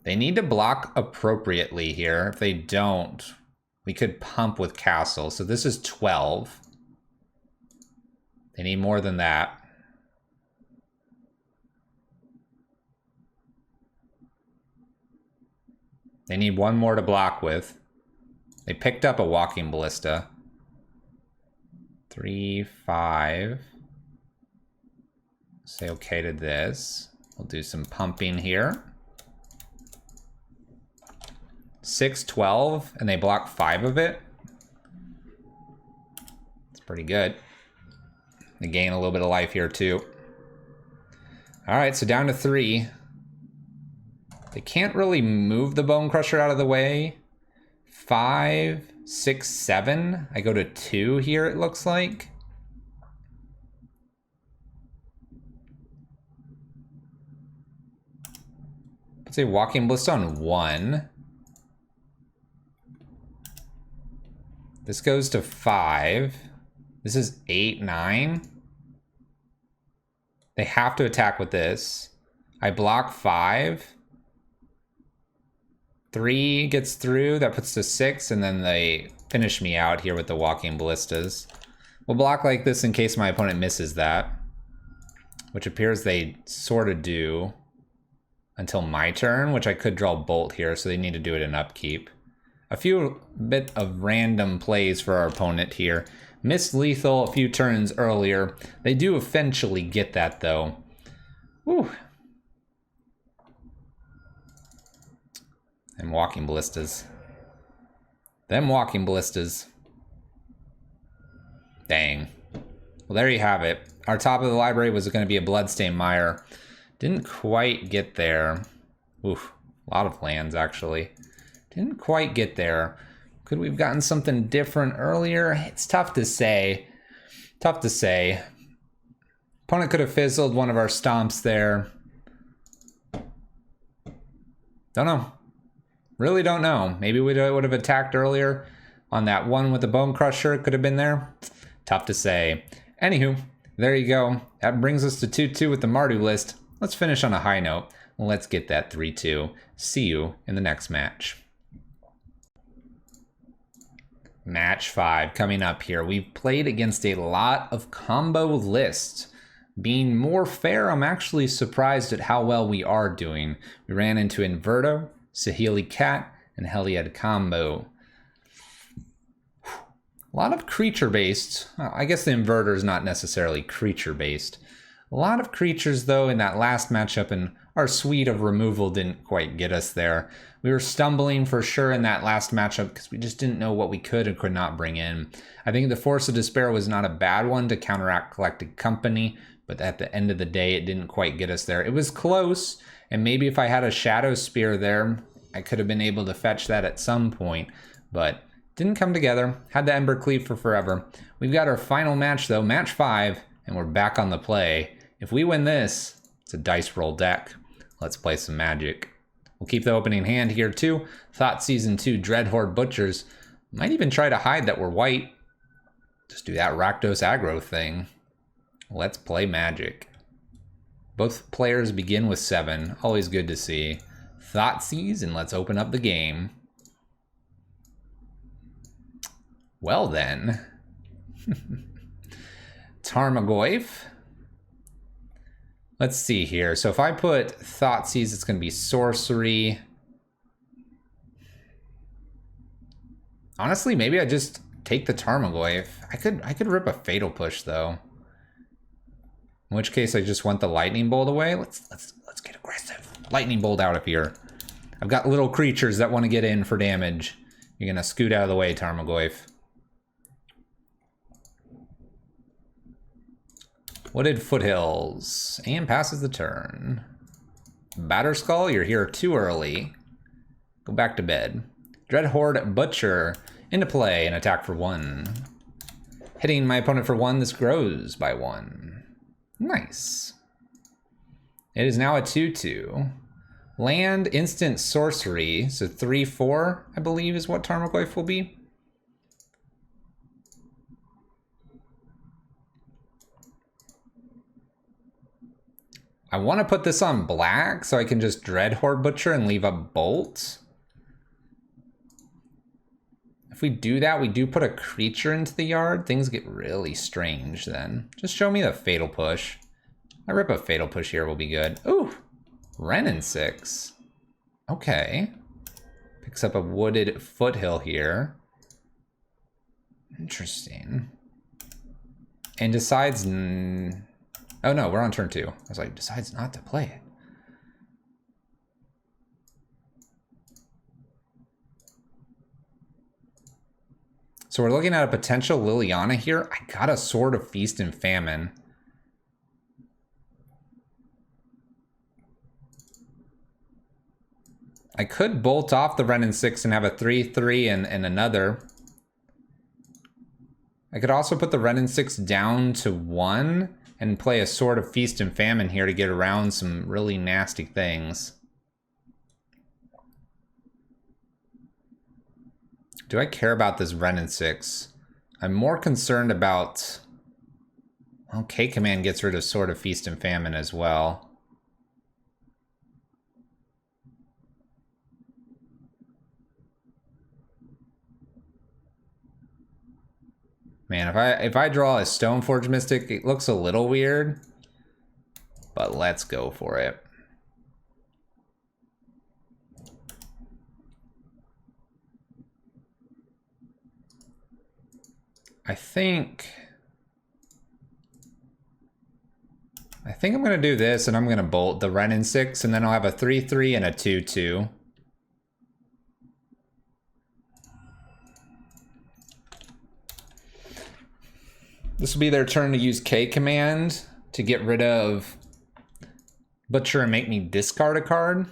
They need to block appropriately here. If they don't, we could pump with Castle. So this is 12. They need more than that. They need 1 more to block with. They picked up a Walking Ballista. 3, 5. Say okay to this. We'll do some pumping here. 6, 12, and they block 5 of it. It's pretty good. They gain a little bit of life here too. All right, so down to 3. They can't really move the Bone Crusher out of the way. 5, 6, 7. I go to 2 here, it looks like. Let's say Walking Ballista on 1. This goes to 5. This is 8, 9. They have to attack with this. I block 5. 3 gets through, that puts to 6, and then they finish me out here with the walking ballistas. We'll block like this in case my opponent misses that, which appears they sort of do until my turn, which I could draw bolt here, so they need to do it in upkeep. A few bit of random plays for our opponent here. Missed lethal a few turns earlier. They do eventually get that though. Whew. And walking ballistas. Them walking ballistas. Dang. Well, there you have it. Our top of the library was going to be a Bloodstained Mire. Didn't quite get there. Oof. A lot of lands, actually. Didn't quite get there. Could we have gotten something different earlier? It's tough to say. Tough to say. Opponent could have fizzled one of our stomps there. Don't know. Really don't know. Maybe we would have attacked earlier on that one with the Bone Crusher. Could have been there. Tough to say. Anywho, there you go. That brings us to 2-2 with the Mardu list. Let's finish on a high note. Let's get that 3-2. See you in the next match. Match 5 coming up here. We've played against a lot of combo lists. Being more fair, I'm actually surprised at how well we are doing. We ran into Inverto, Saheeli Cat, and Heliod combo. A lot of creature-based. I guess the Inverter is not necessarily creature-based. A lot of creatures, though, in that last matchup, and our suite of removal didn't quite get us there. We were stumbling for sure in that last matchup because we just didn't know what we could and could not bring in. I think the Force of Despair was not a bad one to counteract Collected Company, but at the end of the day, it didn't quite get us there. It was close, and maybe if I had a Shadow Spear there, I could have been able to fetch that at some point, but didn't come together. Had the Ember Cleave for forever. We've got our final match, though, match 5, and we're back on the play. If we win this, it's a dice roll deck. Let's play some Magic. We'll keep the opening hand here, too. Thought Season 2 Dreadhorde Butchers. Might even try to hide that we're white. Just do that Rakdos aggro thing. Let's play Magic. Both players begin with 7. Always good to see. Thoughtseize, and let's open up the game. Well then. Tarmogoyf. Let's see here. So if I put Thoughtseize, it's going to be sorcery. Honestly, maybe I just take the Tarmogoyf. I could rip a Fatal Push though. In which case I just want the Lightning Bolt away. Let's get aggressive. Lightning Bolt out of here. I've got little creatures that want to get in for damage. You're going to scoot out of the way, Tarmogoyf. Wooded Foothills. And passes the turn. Batterskull, you're here too early. Go back to bed. Dreadhorde Butcher into play and attack for 1. Hitting my opponent for 1, this grows by 1. Nice. It is now a 2-2. Land, instant sorcery. So 3-4, I believe, is what Tarmogoyf will be. I want to put this on black so I can just Dreadhorde Butcher and leave a Bolt. If we do that, we do put a creature into the yard. Things get really strange then. Just show me the Fatal Push. I rip a Fatal Push here will be good. Ooh, Wrenn 6. Okay. Picks up a Wooded Foothill here. Interesting. And decides... Oh no, we're on turn 2. I was like, decides not to play it. So we're looking at a potential Liliana here. I got a Sword of Feast and Famine. I could bolt off the Wrenn 6 and have a 3-3 and another. I could also put the Wrenn 6 down to 1 and play a Sword of Feast and Famine here to get around some really nasty things. Do I care about this Wrenn 6? I'm more concerned about... Okay, command gets rid of Sword of Feast and Famine as well. Man, if I draw a Stoneforge Mystic, it looks a little weird. But let's go for it. I think I'm going to do this, and I'm going to bolt the Wrenn and 6, and then I'll have a 3/3 and a 2/2. This will be their turn to use K command to get rid of Butcher and make me discard a card,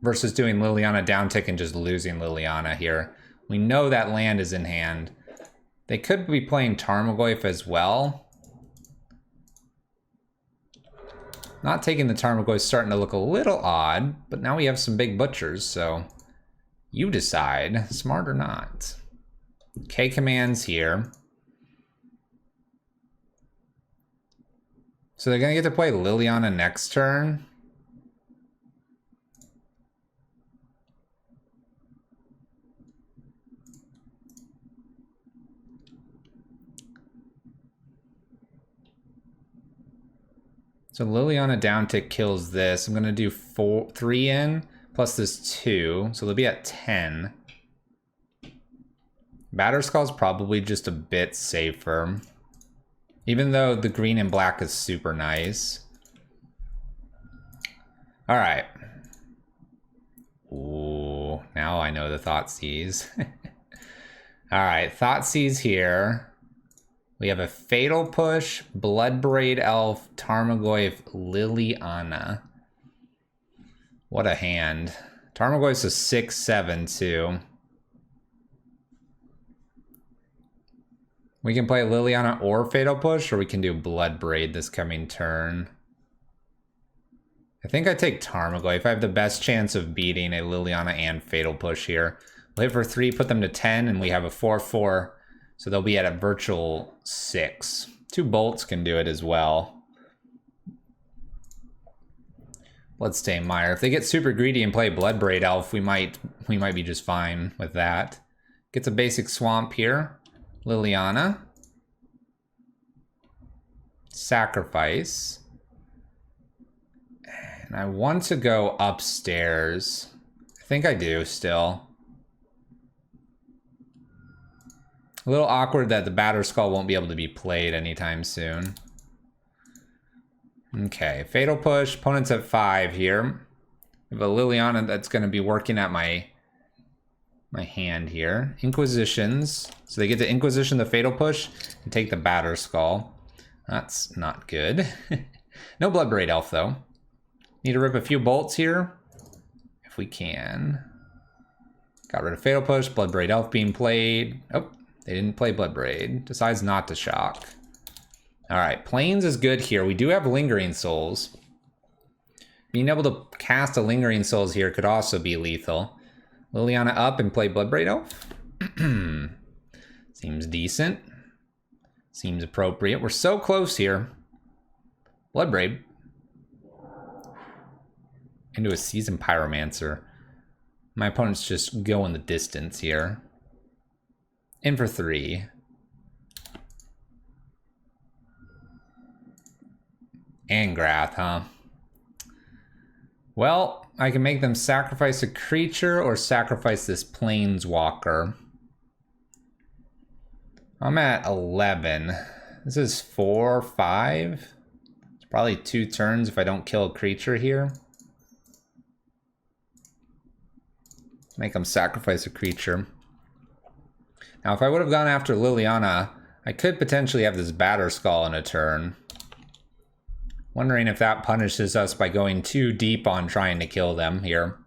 versus doing Liliana downtick and just losing Liliana here. We know that land is in hand. They could be playing Tarmogoyf as well. Not taking the Tarmogoyf is starting to look a little odd, but now we have some big butchers, so you decide, smart or not. K commands here. So they're going to get to play Liliana next turn. So Liliana downtick kills this. I'm going to do 3 in, plus this 2. So they'll be at 10. Batterskull's probably just a bit safer. Even though the green and black is super nice. All right. Ooh, now I know the Thoughtseize. All right, Thoughtseize here. We have a Fatal Push, Bloodbraid Elf, Tarmogoyf, Liliana. What a hand. Tarmogoyf's a 6/7 too. We can play Liliana or Fatal Push, or we can do Bloodbraid this coming turn. I think I take Tarmogoyf. I have the best chance of beating a Liliana and Fatal Push here. We'll hit for 3, put them to 10, and we have a 4/4. So they'll be at a virtual 6. 2 bolts can do it as well. Bloodstained Mire. If they get super greedy and play Bloodbraid Elf, we might be just fine with that. Gets a basic swamp here. Liliana. Sacrifice. And I want to go upstairs. I think I do still. A little awkward that the Batterskull won't be able to be played anytime soon. Okay, Fatal Push. Opponent's at 5 here. We have a Liliana that's going to be working at my hand here. Inquisitions. So they get to Inquisition the Fatal Push and take the Batterskull. That's not good. No Bloodbraid Elf, though. Need to rip a few bolts here. If we can. Got rid of Fatal Push. Bloodbraid Elf being played. Oh. They didn't play Bloodbraid. Decides not to shock. All right, Plains is good here. We do have Lingering Souls. Being able to cast a Lingering Souls here could also be lethal. Liliana up and play Bloodbraid Elf. Seems decent. Seems appropriate. We're so close here. Bloodbraid. Into a Seasoned Pyromancer. My opponent's just going the distance here. In for 3. Angrath, huh? Well, I can make them sacrifice a creature or sacrifice this Planeswalker. I'm at 11. This is 4, 5. It's probably 2 turns if I don't kill a creature here. Make them sacrifice a creature. Now, if I would have gone after Liliana, I could potentially have this Batterskull in a turn. Wondering if that punishes us by going too deep on trying to kill them here.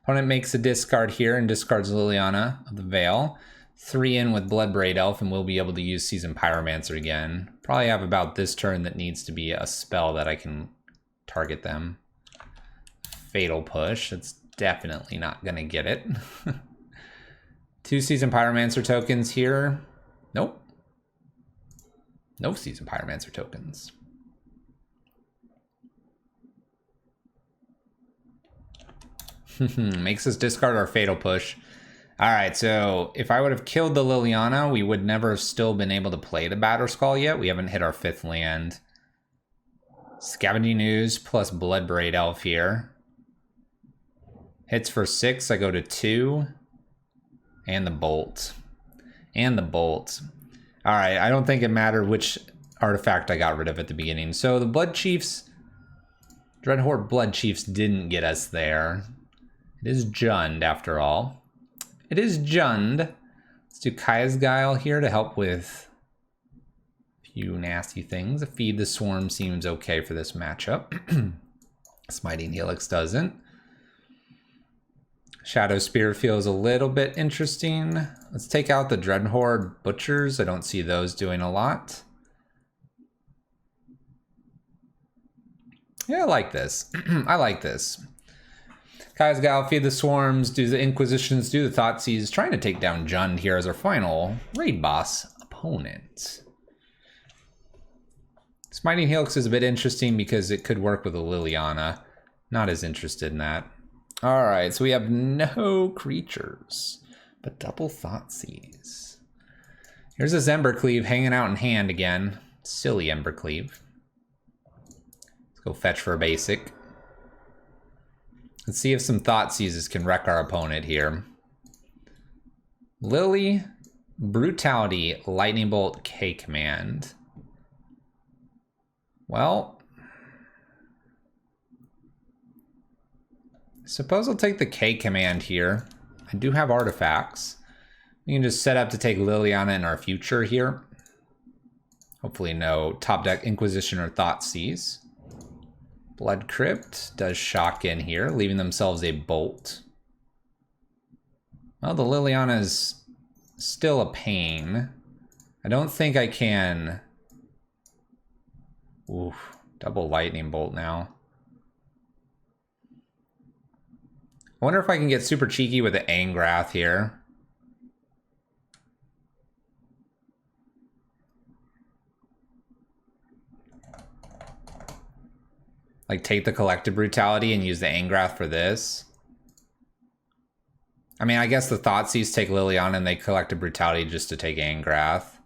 Opponent makes a discard here and discards Liliana of the Veil. 3 in with Bloodbraid Elf, and we'll be able to use Seasoned Pyromancer again. Probably have about this turn that needs to be a spell that I can target them. Fatal Push. It's definitely not going to get it. 2 Seasoned Pyromancer tokens here. Nope. No Seasoned Pyromancer tokens. Makes us discard our Fatal Push. Alright, so if I would have killed the Liliana, we would never have still been able to play the Batterskull yet. We haven't hit our 5th land. Scavenging Ooze plus Bloodbraid Elf here. Hits for 6, I go to 2. And the Bolt. And the Bolt. Alright, I don't think it mattered which artifact I got rid of at the beginning. So the Blood Chiefs, Dreadhorde Blood Chiefs didn't get us there. It is Jund after all. It is Jund. Let's do Kaya's Guile here to help with a few nasty things. Feed the Swarm seems okay for this matchup. Smiting Helix doesn't. Shadow Spear feels a little bit interesting. Let's take out the Dreadhorde Butchers. I don't see those doing a lot. Yeah, I like this. I like this. Kaya's Guile, feed the Swarms, do the Inquisitions, do the Thoughtseize, trying to take down Jund here as our final raid boss opponent. Smiting Helix is a bit interesting because it could work with a Liliana. Not as interested in that. Alright, so we have no creatures, but double Thoughtseize. Here's a Embercleave hanging out in hand again. Silly Embercleave. Let's go fetch for a basic. Let's see if some Thoughtseizes can wreck our opponent here. Lily, Brutality, Lightning Bolt, K-Command. Well, suppose I'll take the K-Command here. I do have artifacts. We can just set up to take Liliana in our future here. Hopefully no top deck Inquisition or Thoughtseize. Blood Crypt does shock in here, leaving themselves a Bolt. Well, the Liliana is still a pain. I don't think I can... Oof, double Lightning Bolt now. I wonder if I can get super cheeky with the Angrath here. Like, take the Collective Brutality and use the Angrath for this. I mean, I guess the Thoughtseize take Liliana and they Collective Brutality just to take Angrath.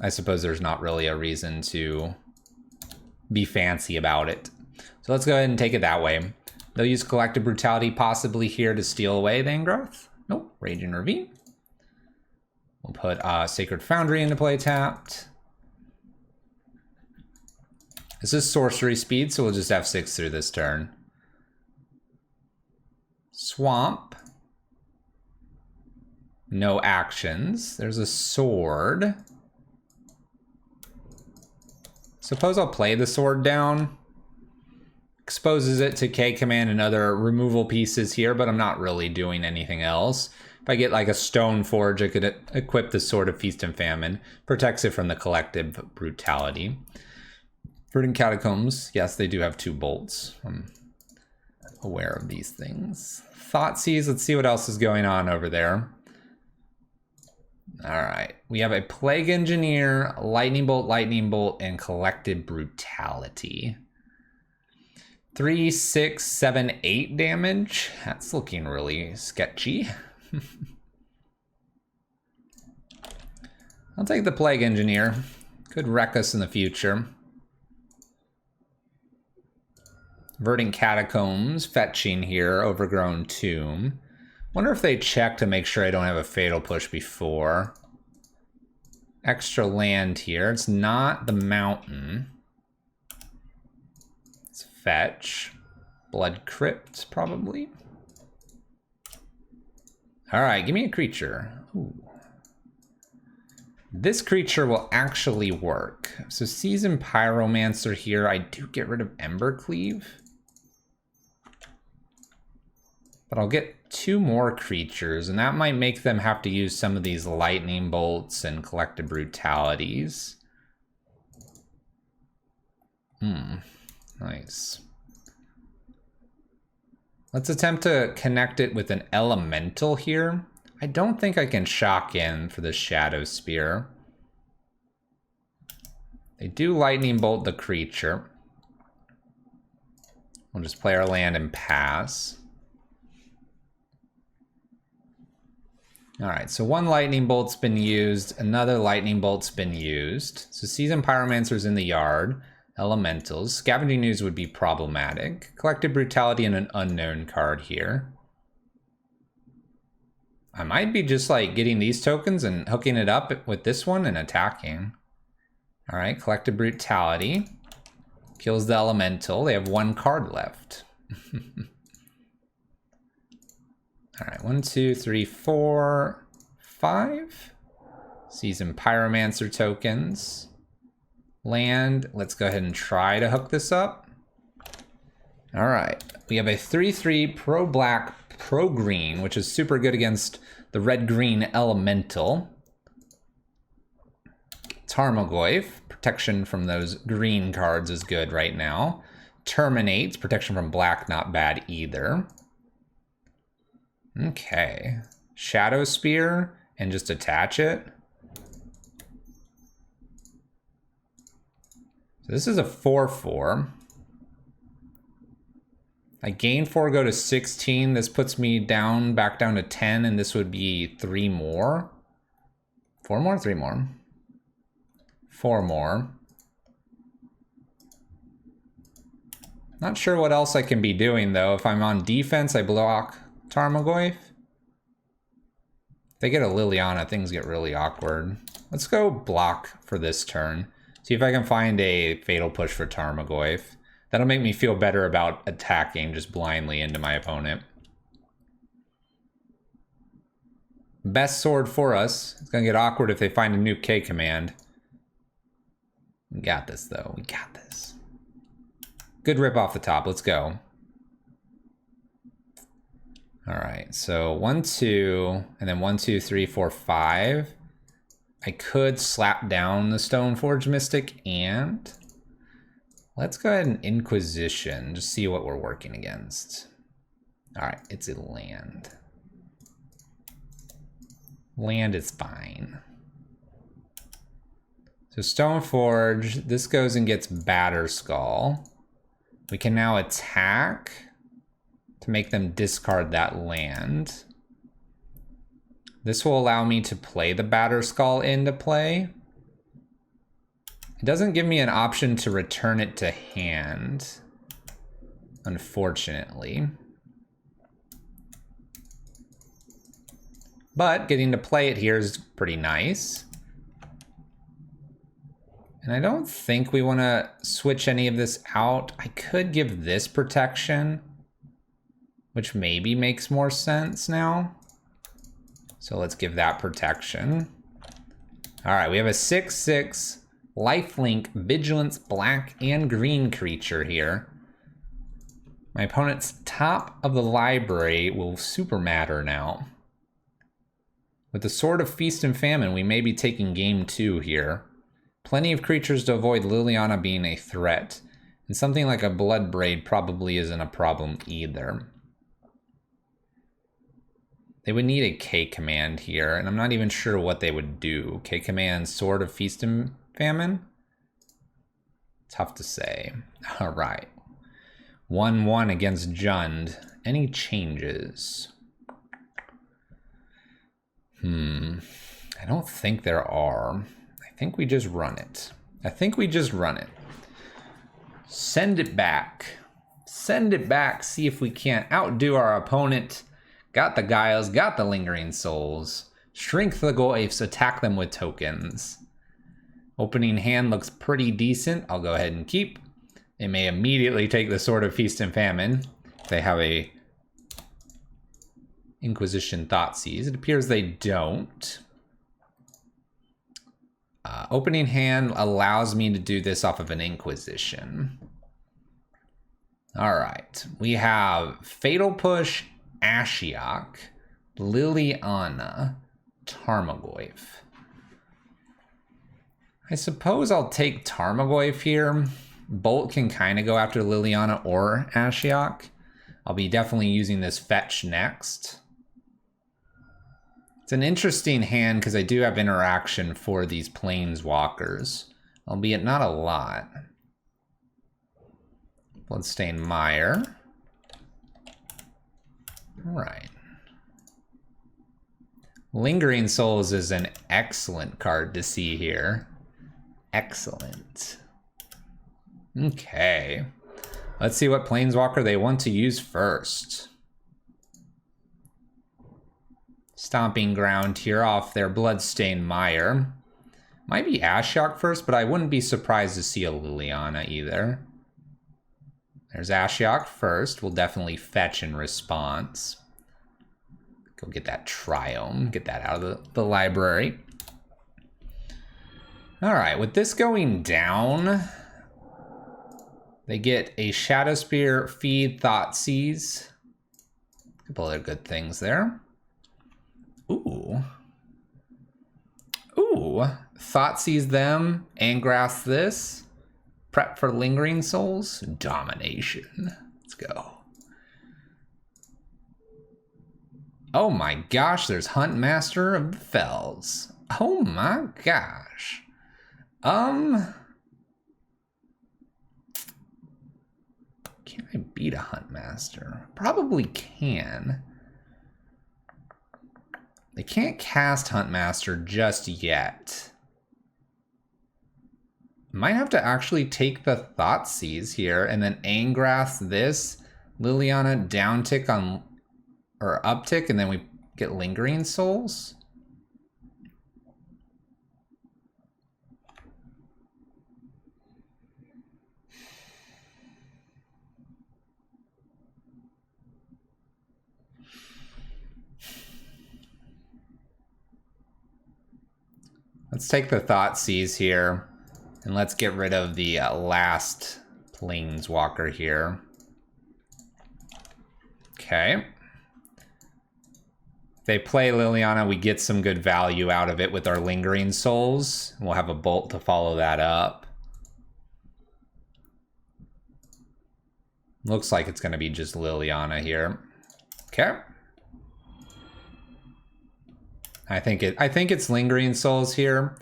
I suppose there's not really a reason to be fancy about it. So let's go ahead and take it that way. They'll use Collective Brutality possibly here to steal away the Angrath. Nope, Raging Ravine. We'll put Sacred Foundry into play tapped. This is sorcery speed, so we'll just F6 through this turn. Swamp. No actions. There's a sword. Suppose I'll play the sword down. Exposes it to K-Command and other removal pieces here, but I'm not really doing anything else. If I get like a Stoneforge, I could equip the Sword of Feast and Famine. Protects it from the Collective Brutality. Verdant Catacombs, yes, they do have 2 bolts. I'm aware of these things. Thoughtseize, let's see what else is going on over there. All right, we have a Plague Engineer, Lightning Bolt, and Collective Brutality. 3, 6, 7, 8 damage. That's looking really sketchy. I'll take the Plague Engineer. Could wreck us in the future. Verdant Catacombs, fetching here, Overgrown Tomb. Wonder if they check to make sure I don't have a Fatal Push before. Extra land here. It's not the mountain. It's fetch. Blood Crypt, probably. Alright, give me a creature. Ooh. This creature will actually work. So Seasoned Pyromancer here. I do get rid of Embercleave. But I'll get 2 more creatures, and that might make them have to use some of these Lightning Bolts and Collective Brutalities. Nice. Let's attempt to connect it with an Elemental here. I don't think I can shock in for the Shadow Spear. They do lightning bolt the creature. We'll just play our land and pass. All right, so one lightning bolt's been used, another lightning bolt's been used. So Seasoned Pyromancer's in the yard. Elementals. Scavenging Ooze would be problematic. Collective Brutality and an unknown card here. I might be just like getting these tokens and hooking it up with this one and attacking. All right, Collective Brutality. Kills the Elemental. They have one card left. All right, 1, 2, 3, 4, 5. Seasoned Pyromancer tokens. Land. Let's go ahead and try to hook this up. All right, we have a 3/3 pro black, pro green, which is super good against the red-green Elemental. Tarmogoyf, protection from those green cards is good right now. Terminates, protection from black, not bad either. Okay, Shadow Spear and just attach it. So this is a 4/4. I gain 4, go to 16. This puts me down, back down to 10, and this would be 3 more. 4 more, 3 more. 4 more. Not sure what else I can be doing though. If I'm on defense, I block Tarmogoyf. If they get a Liliana, things get really awkward. Let's go block for this turn. See if I can find a Fatal Push for Tarmogoyf. That'll make me feel better about attacking just blindly into my opponent. Best sword for us. It's gonna get awkward if they find a new K command. We got this though, we got this. Good rip off the top, let's go. All right, so 1, 2, and then 1, 2, 3, 4, 5. I could slap down the Stoneforge Mystic and let's go ahead and Inquisition, just see what we're working against. All right, it's a land. Land is fine. So Stoneforge, this goes and gets Batterskull. We can now attack to make them discard that land. This will allow me to play the Batterskull into play. It doesn't give me an option to return it to hand, unfortunately. But getting to play it here is pretty nice. And I don't think we want to switch any of this out. I could give this protection, which maybe makes more sense now. So let's give that protection. All right, we have a 6/6 lifelink vigilance black and green creature here. My opponent's top of the library will super matter now. With the Sword of Feast and Famine, we may be taking game 2 here. Plenty of creatures to avoid Liliana being a threat. And something like a Bloodbraid probably isn't a problem either. They would need a K command here, and I'm not even sure what they would do. K command, Sword of Feast and Famine? Tough to say. All right. 1/1 against Jund. Any changes? I don't think there are. I think we just run it. Send it back. Send it back, see if we can't outdo our opponent. Got the Guiles, got the Lingering Souls. Shrink the Goyfs, attack them with tokens. Opening hand looks pretty decent. I'll go ahead and keep. They may immediately take the Sword of Feast and Famine. If they have a Inquisition Thoughtseize. It appears they don't. Opening hand allows me to do this off of an Inquisition. All right, we have Fatal Push, Ashiok, Liliana, Tarmogoyf. I suppose I'll take Tarmogoyf here. Bolt can kind of go after Liliana or Ashiok. I'll be definitely using this fetch next. It's an interesting hand because I do have interaction for these planeswalkers. albeit not a lot. Bloodstained Mire. All right. Lingering Souls is an excellent card to see here. Excellent. Okay. Let's see what Planeswalker they want to use first. Stomping Ground here off their Bloodstained Mire. Might be Ashiok first, but I wouldn't be surprised to see a Liliana either. There's Ashiok first. We'll definitely fetch in response. Go get that Triome. Get that out of the library. Alright, with this going down, they get a Shadow Spear, feed, Thoughtseize. A couple other good things there. Ooh. Ooh. Thoughtseize them, Angrass this. Prep for Lingering Souls. Domination. Let's go. Oh my gosh, there's Huntmaster of the Fells. Oh my gosh. Can I beat a Huntmaster? Probably can. They can't cast Huntmaster just yet. Might have to actually take the Thoughtseize here and then Angrass this, Liliana downtick on, or uptick, and then we get Lingering Souls. Let's take the Thoughtseize here, and let's get rid of the last Planeswalker here. Okay. If they play Liliana, we get some good value out of it with our Lingering Souls. We'll have a Bolt to follow that up. Looks like it's going to be just Liliana here. Okay. I think it's Lingering Souls here.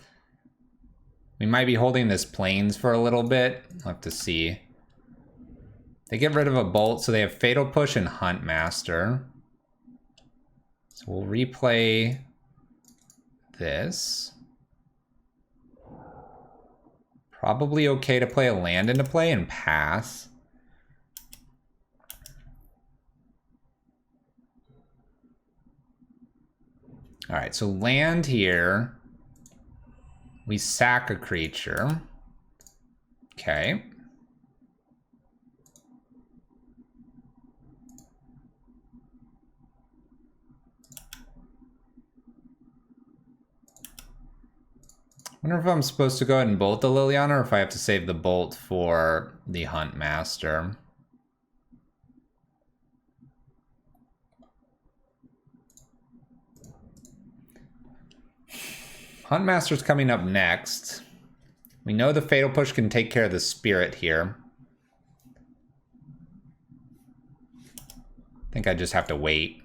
We might be holding this Plains for a little bit. We'll have to see. They get rid of a Bolt, so they have Fatal Push and Huntmaster. So we'll replay this. Probably okay to play a land into play and pass. All right, so land here. We sack a creature. Okay. Wonder if I'm supposed to go ahead and bolt the Liliana or if I have to save the bolt for the Huntmaster. Huntmaster's coming up next. We know the Fatal Push can take care of the Spirit here. I think I just have to wait.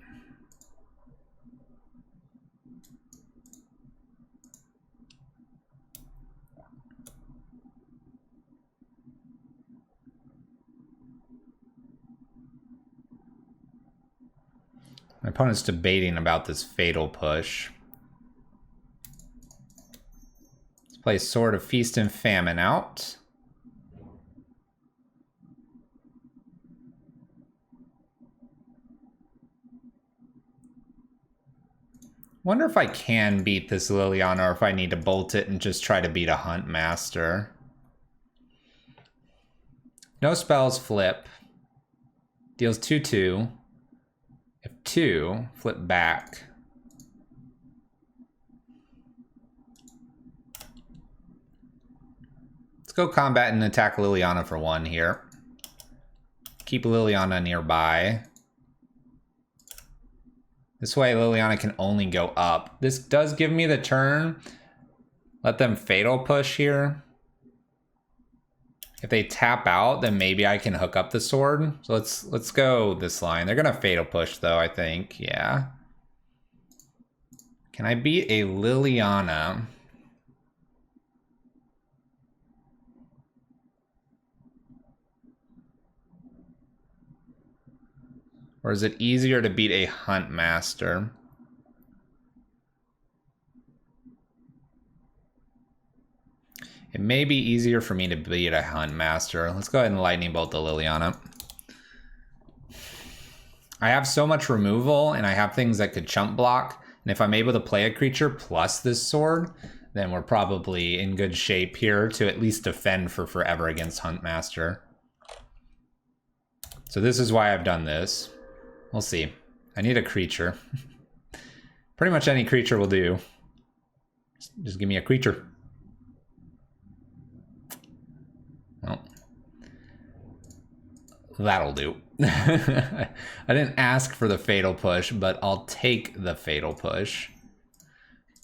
My opponent's debating about this Fatal Push. Let's play Sword of Feast and Famine out. Wonder if I can beat this Liliana or if I need to bolt it and just try to beat a Huntmaster. No spells, flip. Deals 2/2. If 2, flip back. Let's go combat and attack Liliana for 1 here. Keep Liliana nearby. This way Liliana can only go up. This does give me the turn. Let them Fatal Push here. If they tap out, then maybe I can hook up the sword. So let's go this line. They're gonna Fatal Push though, I think. Yeah. Can I beat a Liliana? Or is it easier to beat a Hunt Master? It may be easier for me to beat a Hunt Master. Let's go ahead and Lightning Bolt the Liliana. I have so much removal, and I have things that could chump block. And if I'm able to play a creature plus this sword, then we're probably in good shape here to at least defend for forever against Hunt Master. So this is why I've done this. We'll see. I need a creature. Pretty much any creature will do. Just give me a creature. Well, that'll do. I didn't ask for the Fatal Push, but I'll take the Fatal Push.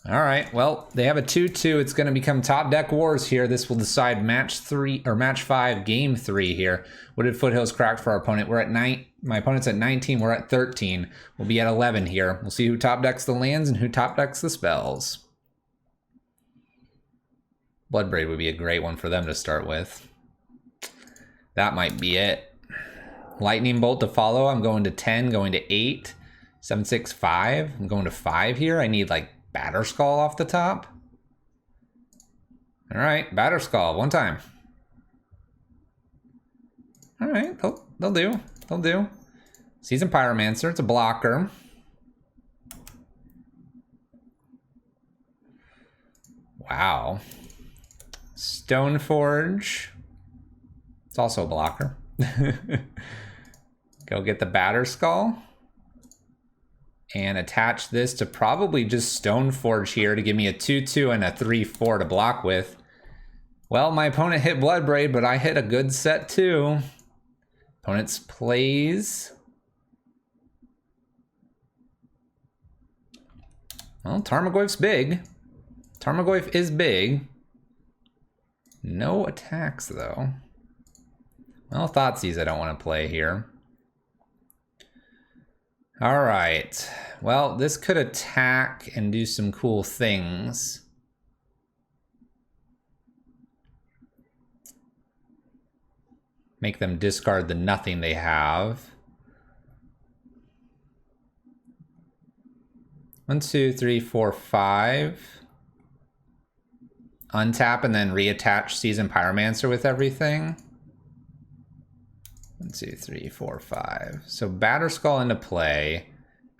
All right, well, they have a 2-2. It's going to become top deck wars here. This will decide match 5, game 3 here. Wooded Foothills cracked for our opponent. We're at 9. My opponent's at 19. We're at 13. We'll be at 11 here. We'll see who top decks the lands and who top decks the spells. Bloodbraid would be a great one for them to start with. That might be it. Lightning Bolt to follow. I'm going to 10, going to 8, 7, 6, 5. I'm going to 5 here. I need like Batterskull off the top. All right, Batterskull, one time. All right, they'll do. They'll do. Seasoned Pyromancer, it's a blocker. Wow. Stoneforge. It's also a blocker. Go get the Batterskull. And attach this to probably just Stoneforge here to give me a 2-2 and a 3-4 to block with. Well, my opponent hit Bloodbraid, but I hit a good set too. Opponent's plays. Well, Tarmogoyf's big. Tarmogoyf is big. No attacks though. Well, Thoughtseize I don't want to play here. All right. Well, this could attack and do some cool things. Make them discard the nothing they have. 1, 2, 3, 4, 5. Untap and then reattach Seasoned Pyromancer with everything. 1, 2, 3, 4, 5. So Batterskull into play.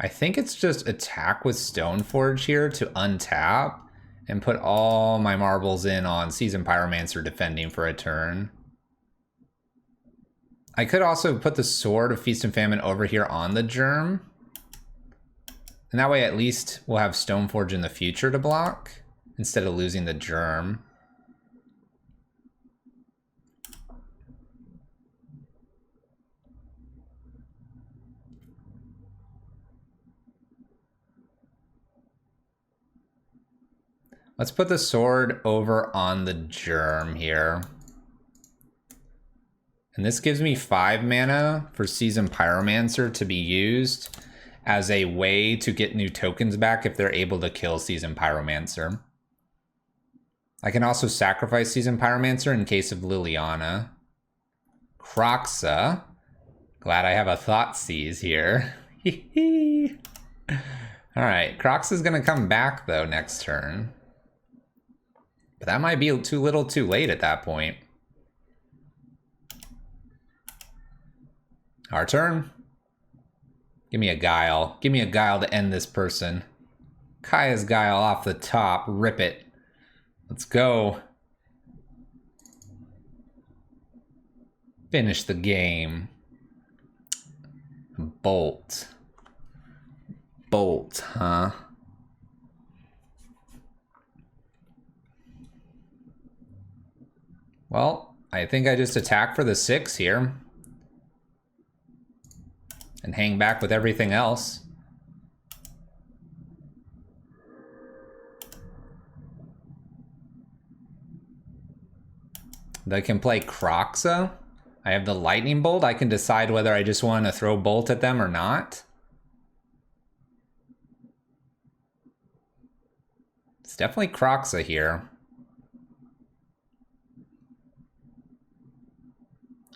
I think it's just attack with Stoneforge here to untap and put all my marbles in on Seasoned Pyromancer defending for a turn. I could also put the Sword of Feast and Famine over here on the Germ. And that way at least we'll have Stoneforge in the future to block instead of losing the Germ. Let's put the sword over on the Germ here. And this gives me 5 mana for Seasoned Pyromancer to be used as a way to get new tokens back if they're able to kill Seasoned Pyromancer. I can also sacrifice Seasoned Pyromancer in case of Liliana. Kroxa. Glad I have a Thoughtseize here. Alright, Kroxa's gonna come back though next turn. But that might be too little too late at that point. Our turn. Give me a Guile. Give me a Guile to end this person. Kaya's Guile off the top. Rip it. Let's go. Finish the game. Bolt. Bolt, huh? Well, I think I just attack for the 6 here. And hang back with everything else. They can play Kroxa. I have the Lightning Bolt. I can decide whether I just want to throw Bolt at them or not. It's definitely Kroxa here.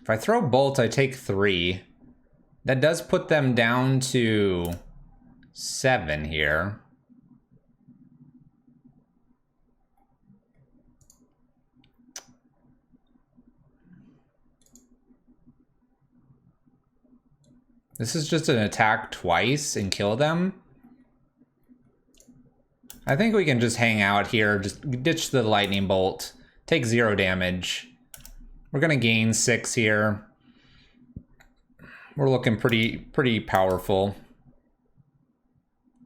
If I throw Bolt, I take 3. That does put them down to 7 here. This is just an attack twice and kill them. I think we can just hang out here, just ditch the lightning bolt, take 0 damage. We're gonna gain 6 here. We're looking pretty powerful.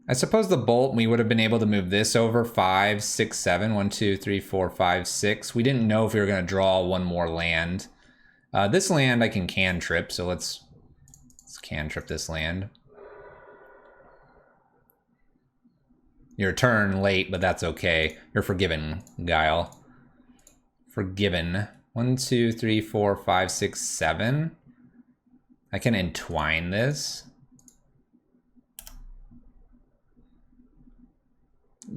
I suppose the bolt, we would have been able to move this over 5, 6, 7. 1, 2, 3, 4, 5, 6. We didn't know if we were gonna draw one more land. This land I can cantrip, so let's cantrip this land. Your turn late, but that's okay. You're forgiven, Guile. Forgiven. 1, 2, 3, 4, 5, 6, 7. I can entwine this.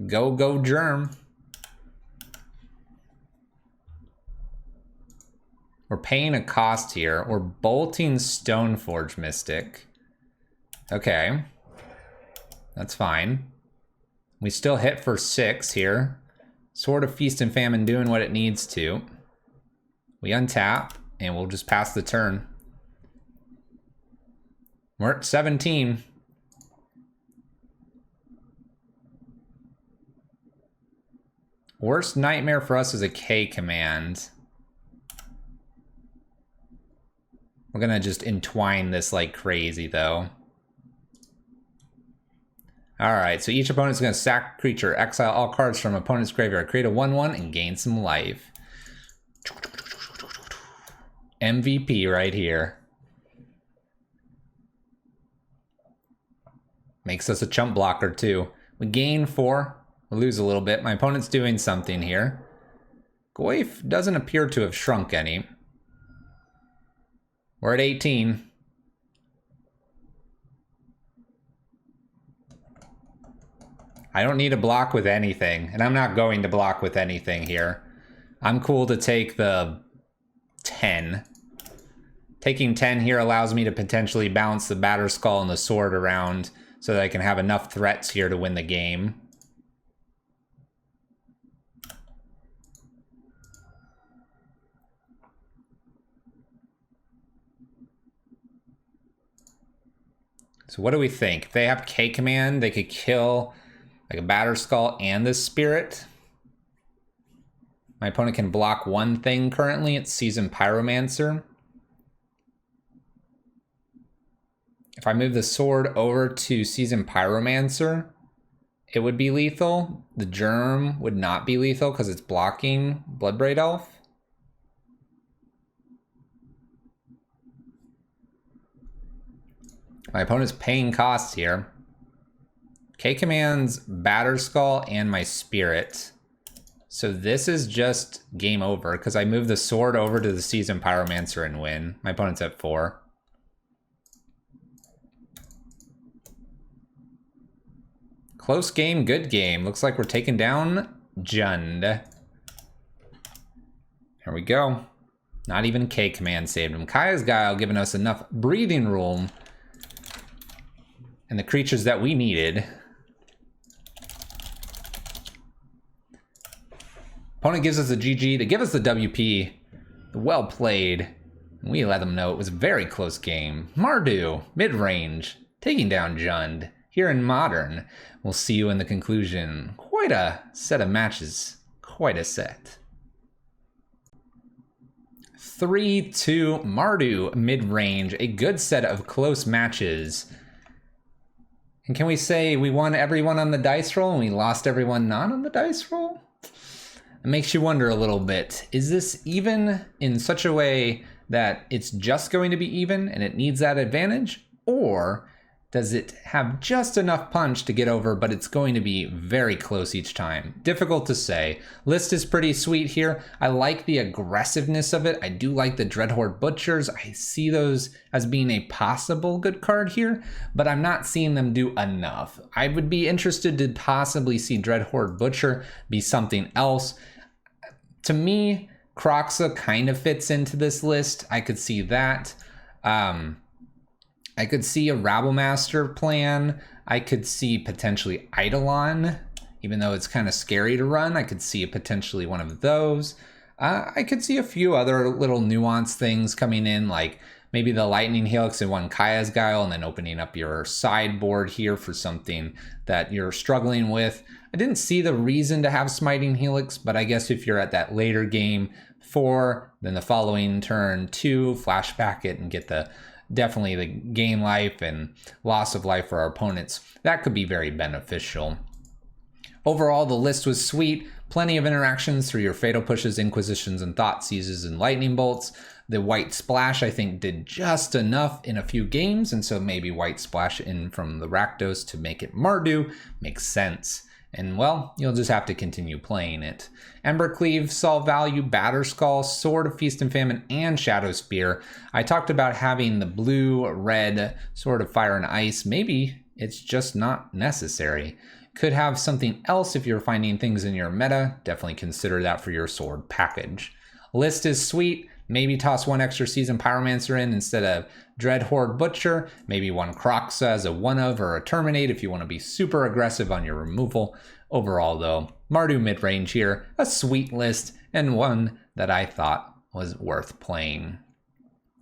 Go, Germ. We're paying a cost here. We're bolting Stoneforge Mystic. Okay. That's fine. We still hit for 6 here. Sword of Feast and Famine doing what it needs to. We untap, and we'll just pass the turn. We're at 17. Worst nightmare for us is a K command. We're gonna just entwine this like crazy, though. Alright, so each opponent's gonna sack a creature, exile all cards from opponent's graveyard, create a 1/1, and gain some life. MVP right here. Makes us a chump blocker, too. We gain 4. We lose a little bit. My opponent's doing something here. Goyf doesn't appear to have shrunk any. We're at 18. I don't need to block with anything, and I'm not going to block with anything here. I'm cool to take the 10. Taking 10 here allows me to potentially bounce the Batterskull and the sword around so that I can have enough threats here to win the game. So what do we think? If they have K command, they could kill like a Batterskull and this spirit. My opponent can block one thing currently. It's Seasoned Pyromancer. If I move the sword over to Seasoned Pyromancer, it would be lethal. The Germ would not be lethal because it's blocking Bloodbraid Elf. My opponent's paying costs here. K commands Batterskull and my spirit. So this is just game over because I move the sword over to the Seasoned Pyromancer and win. My opponent's at 4. Close game, good game. Looks like we're taking down Jund. Here we go. Not even K command saved him. Kaya's Guile giving us enough breathing room and the creatures that we needed. Opponent gives us a GG to give us the WP. Well played. We let them know it was a very close game. Mardu Midrange taking down Jund here in Modern. We'll see you in the conclusion. Quite a set of matches. Quite a set. 3-2 Mardu Midrange. A good set of close matches. And can we say we won everyone on the dice roll and we lost everyone not on the dice roll? It makes you wonder a little bit. Is this even in such a way that it's just going to be even and it needs that advantage? Or does it have just enough punch to get over, but it's going to be very close each time? Difficult to say. List is pretty sweet here. I like the aggressiveness of it. I do like the Dreadhorde Butchers. I see those as being a possible good card here, but I'm not seeing them do enough. I would be interested to possibly see Dreadhorde Butcher be something else. To me, Kroxa kind of fits into this list. I could see that. I could see a Rabblemaster plan. I could see potentially Eidolon, even though it's kind of scary to run. I could see potentially one of those. I could see a few other little nuanced things coming in, like maybe the Lightning Helix in one Kaya's Guile, and then opening up your sideboard here for something that you're struggling with. I didn't see the reason to have Smiting Helix, but I guess if you're at that later game 4, then the following turn 2, flashback it and get definitely the gain life and loss of life for our opponents. That could be very beneficial. Overall, the list was sweet. Plenty of interactions through your Fatal Pushes, Inquisitions, and Thought Seizes and Lightning Bolts. The White Splash, I think, did just enough in a few games, and so maybe White Splash in from the Rakdos to make it Mardu makes sense. And, well, you'll just have to continue playing it. Embercleave saw value, Batterskull, Sword of Feast and Famine, and Shadow Spear. I talked about having the blue-red Sword of Fire and Ice. Maybe it's just not necessary. Could have something else if you're finding things in your meta. Definitely consider that for your sword package. List is sweet. Maybe toss one extra Seasoned Pyromancer in instead of Dreadhorde Butcher. Maybe one Kroxa as a one-of or a Terminate if you want to be super aggressive on your removal. Overall, though, Mardu Midrange here, a sweet list and one that I thought was worth playing.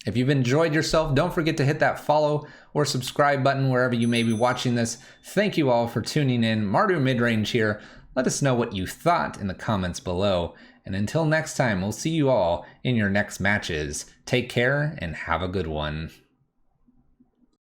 If you've enjoyed yourself, don't forget to hit that follow or subscribe button wherever you may be watching this. Thank you all for tuning in. Mardu Midrange here. Let us know what you thought in the comments below. And until next time, we'll see you all in your next matches. Take care and have a good one.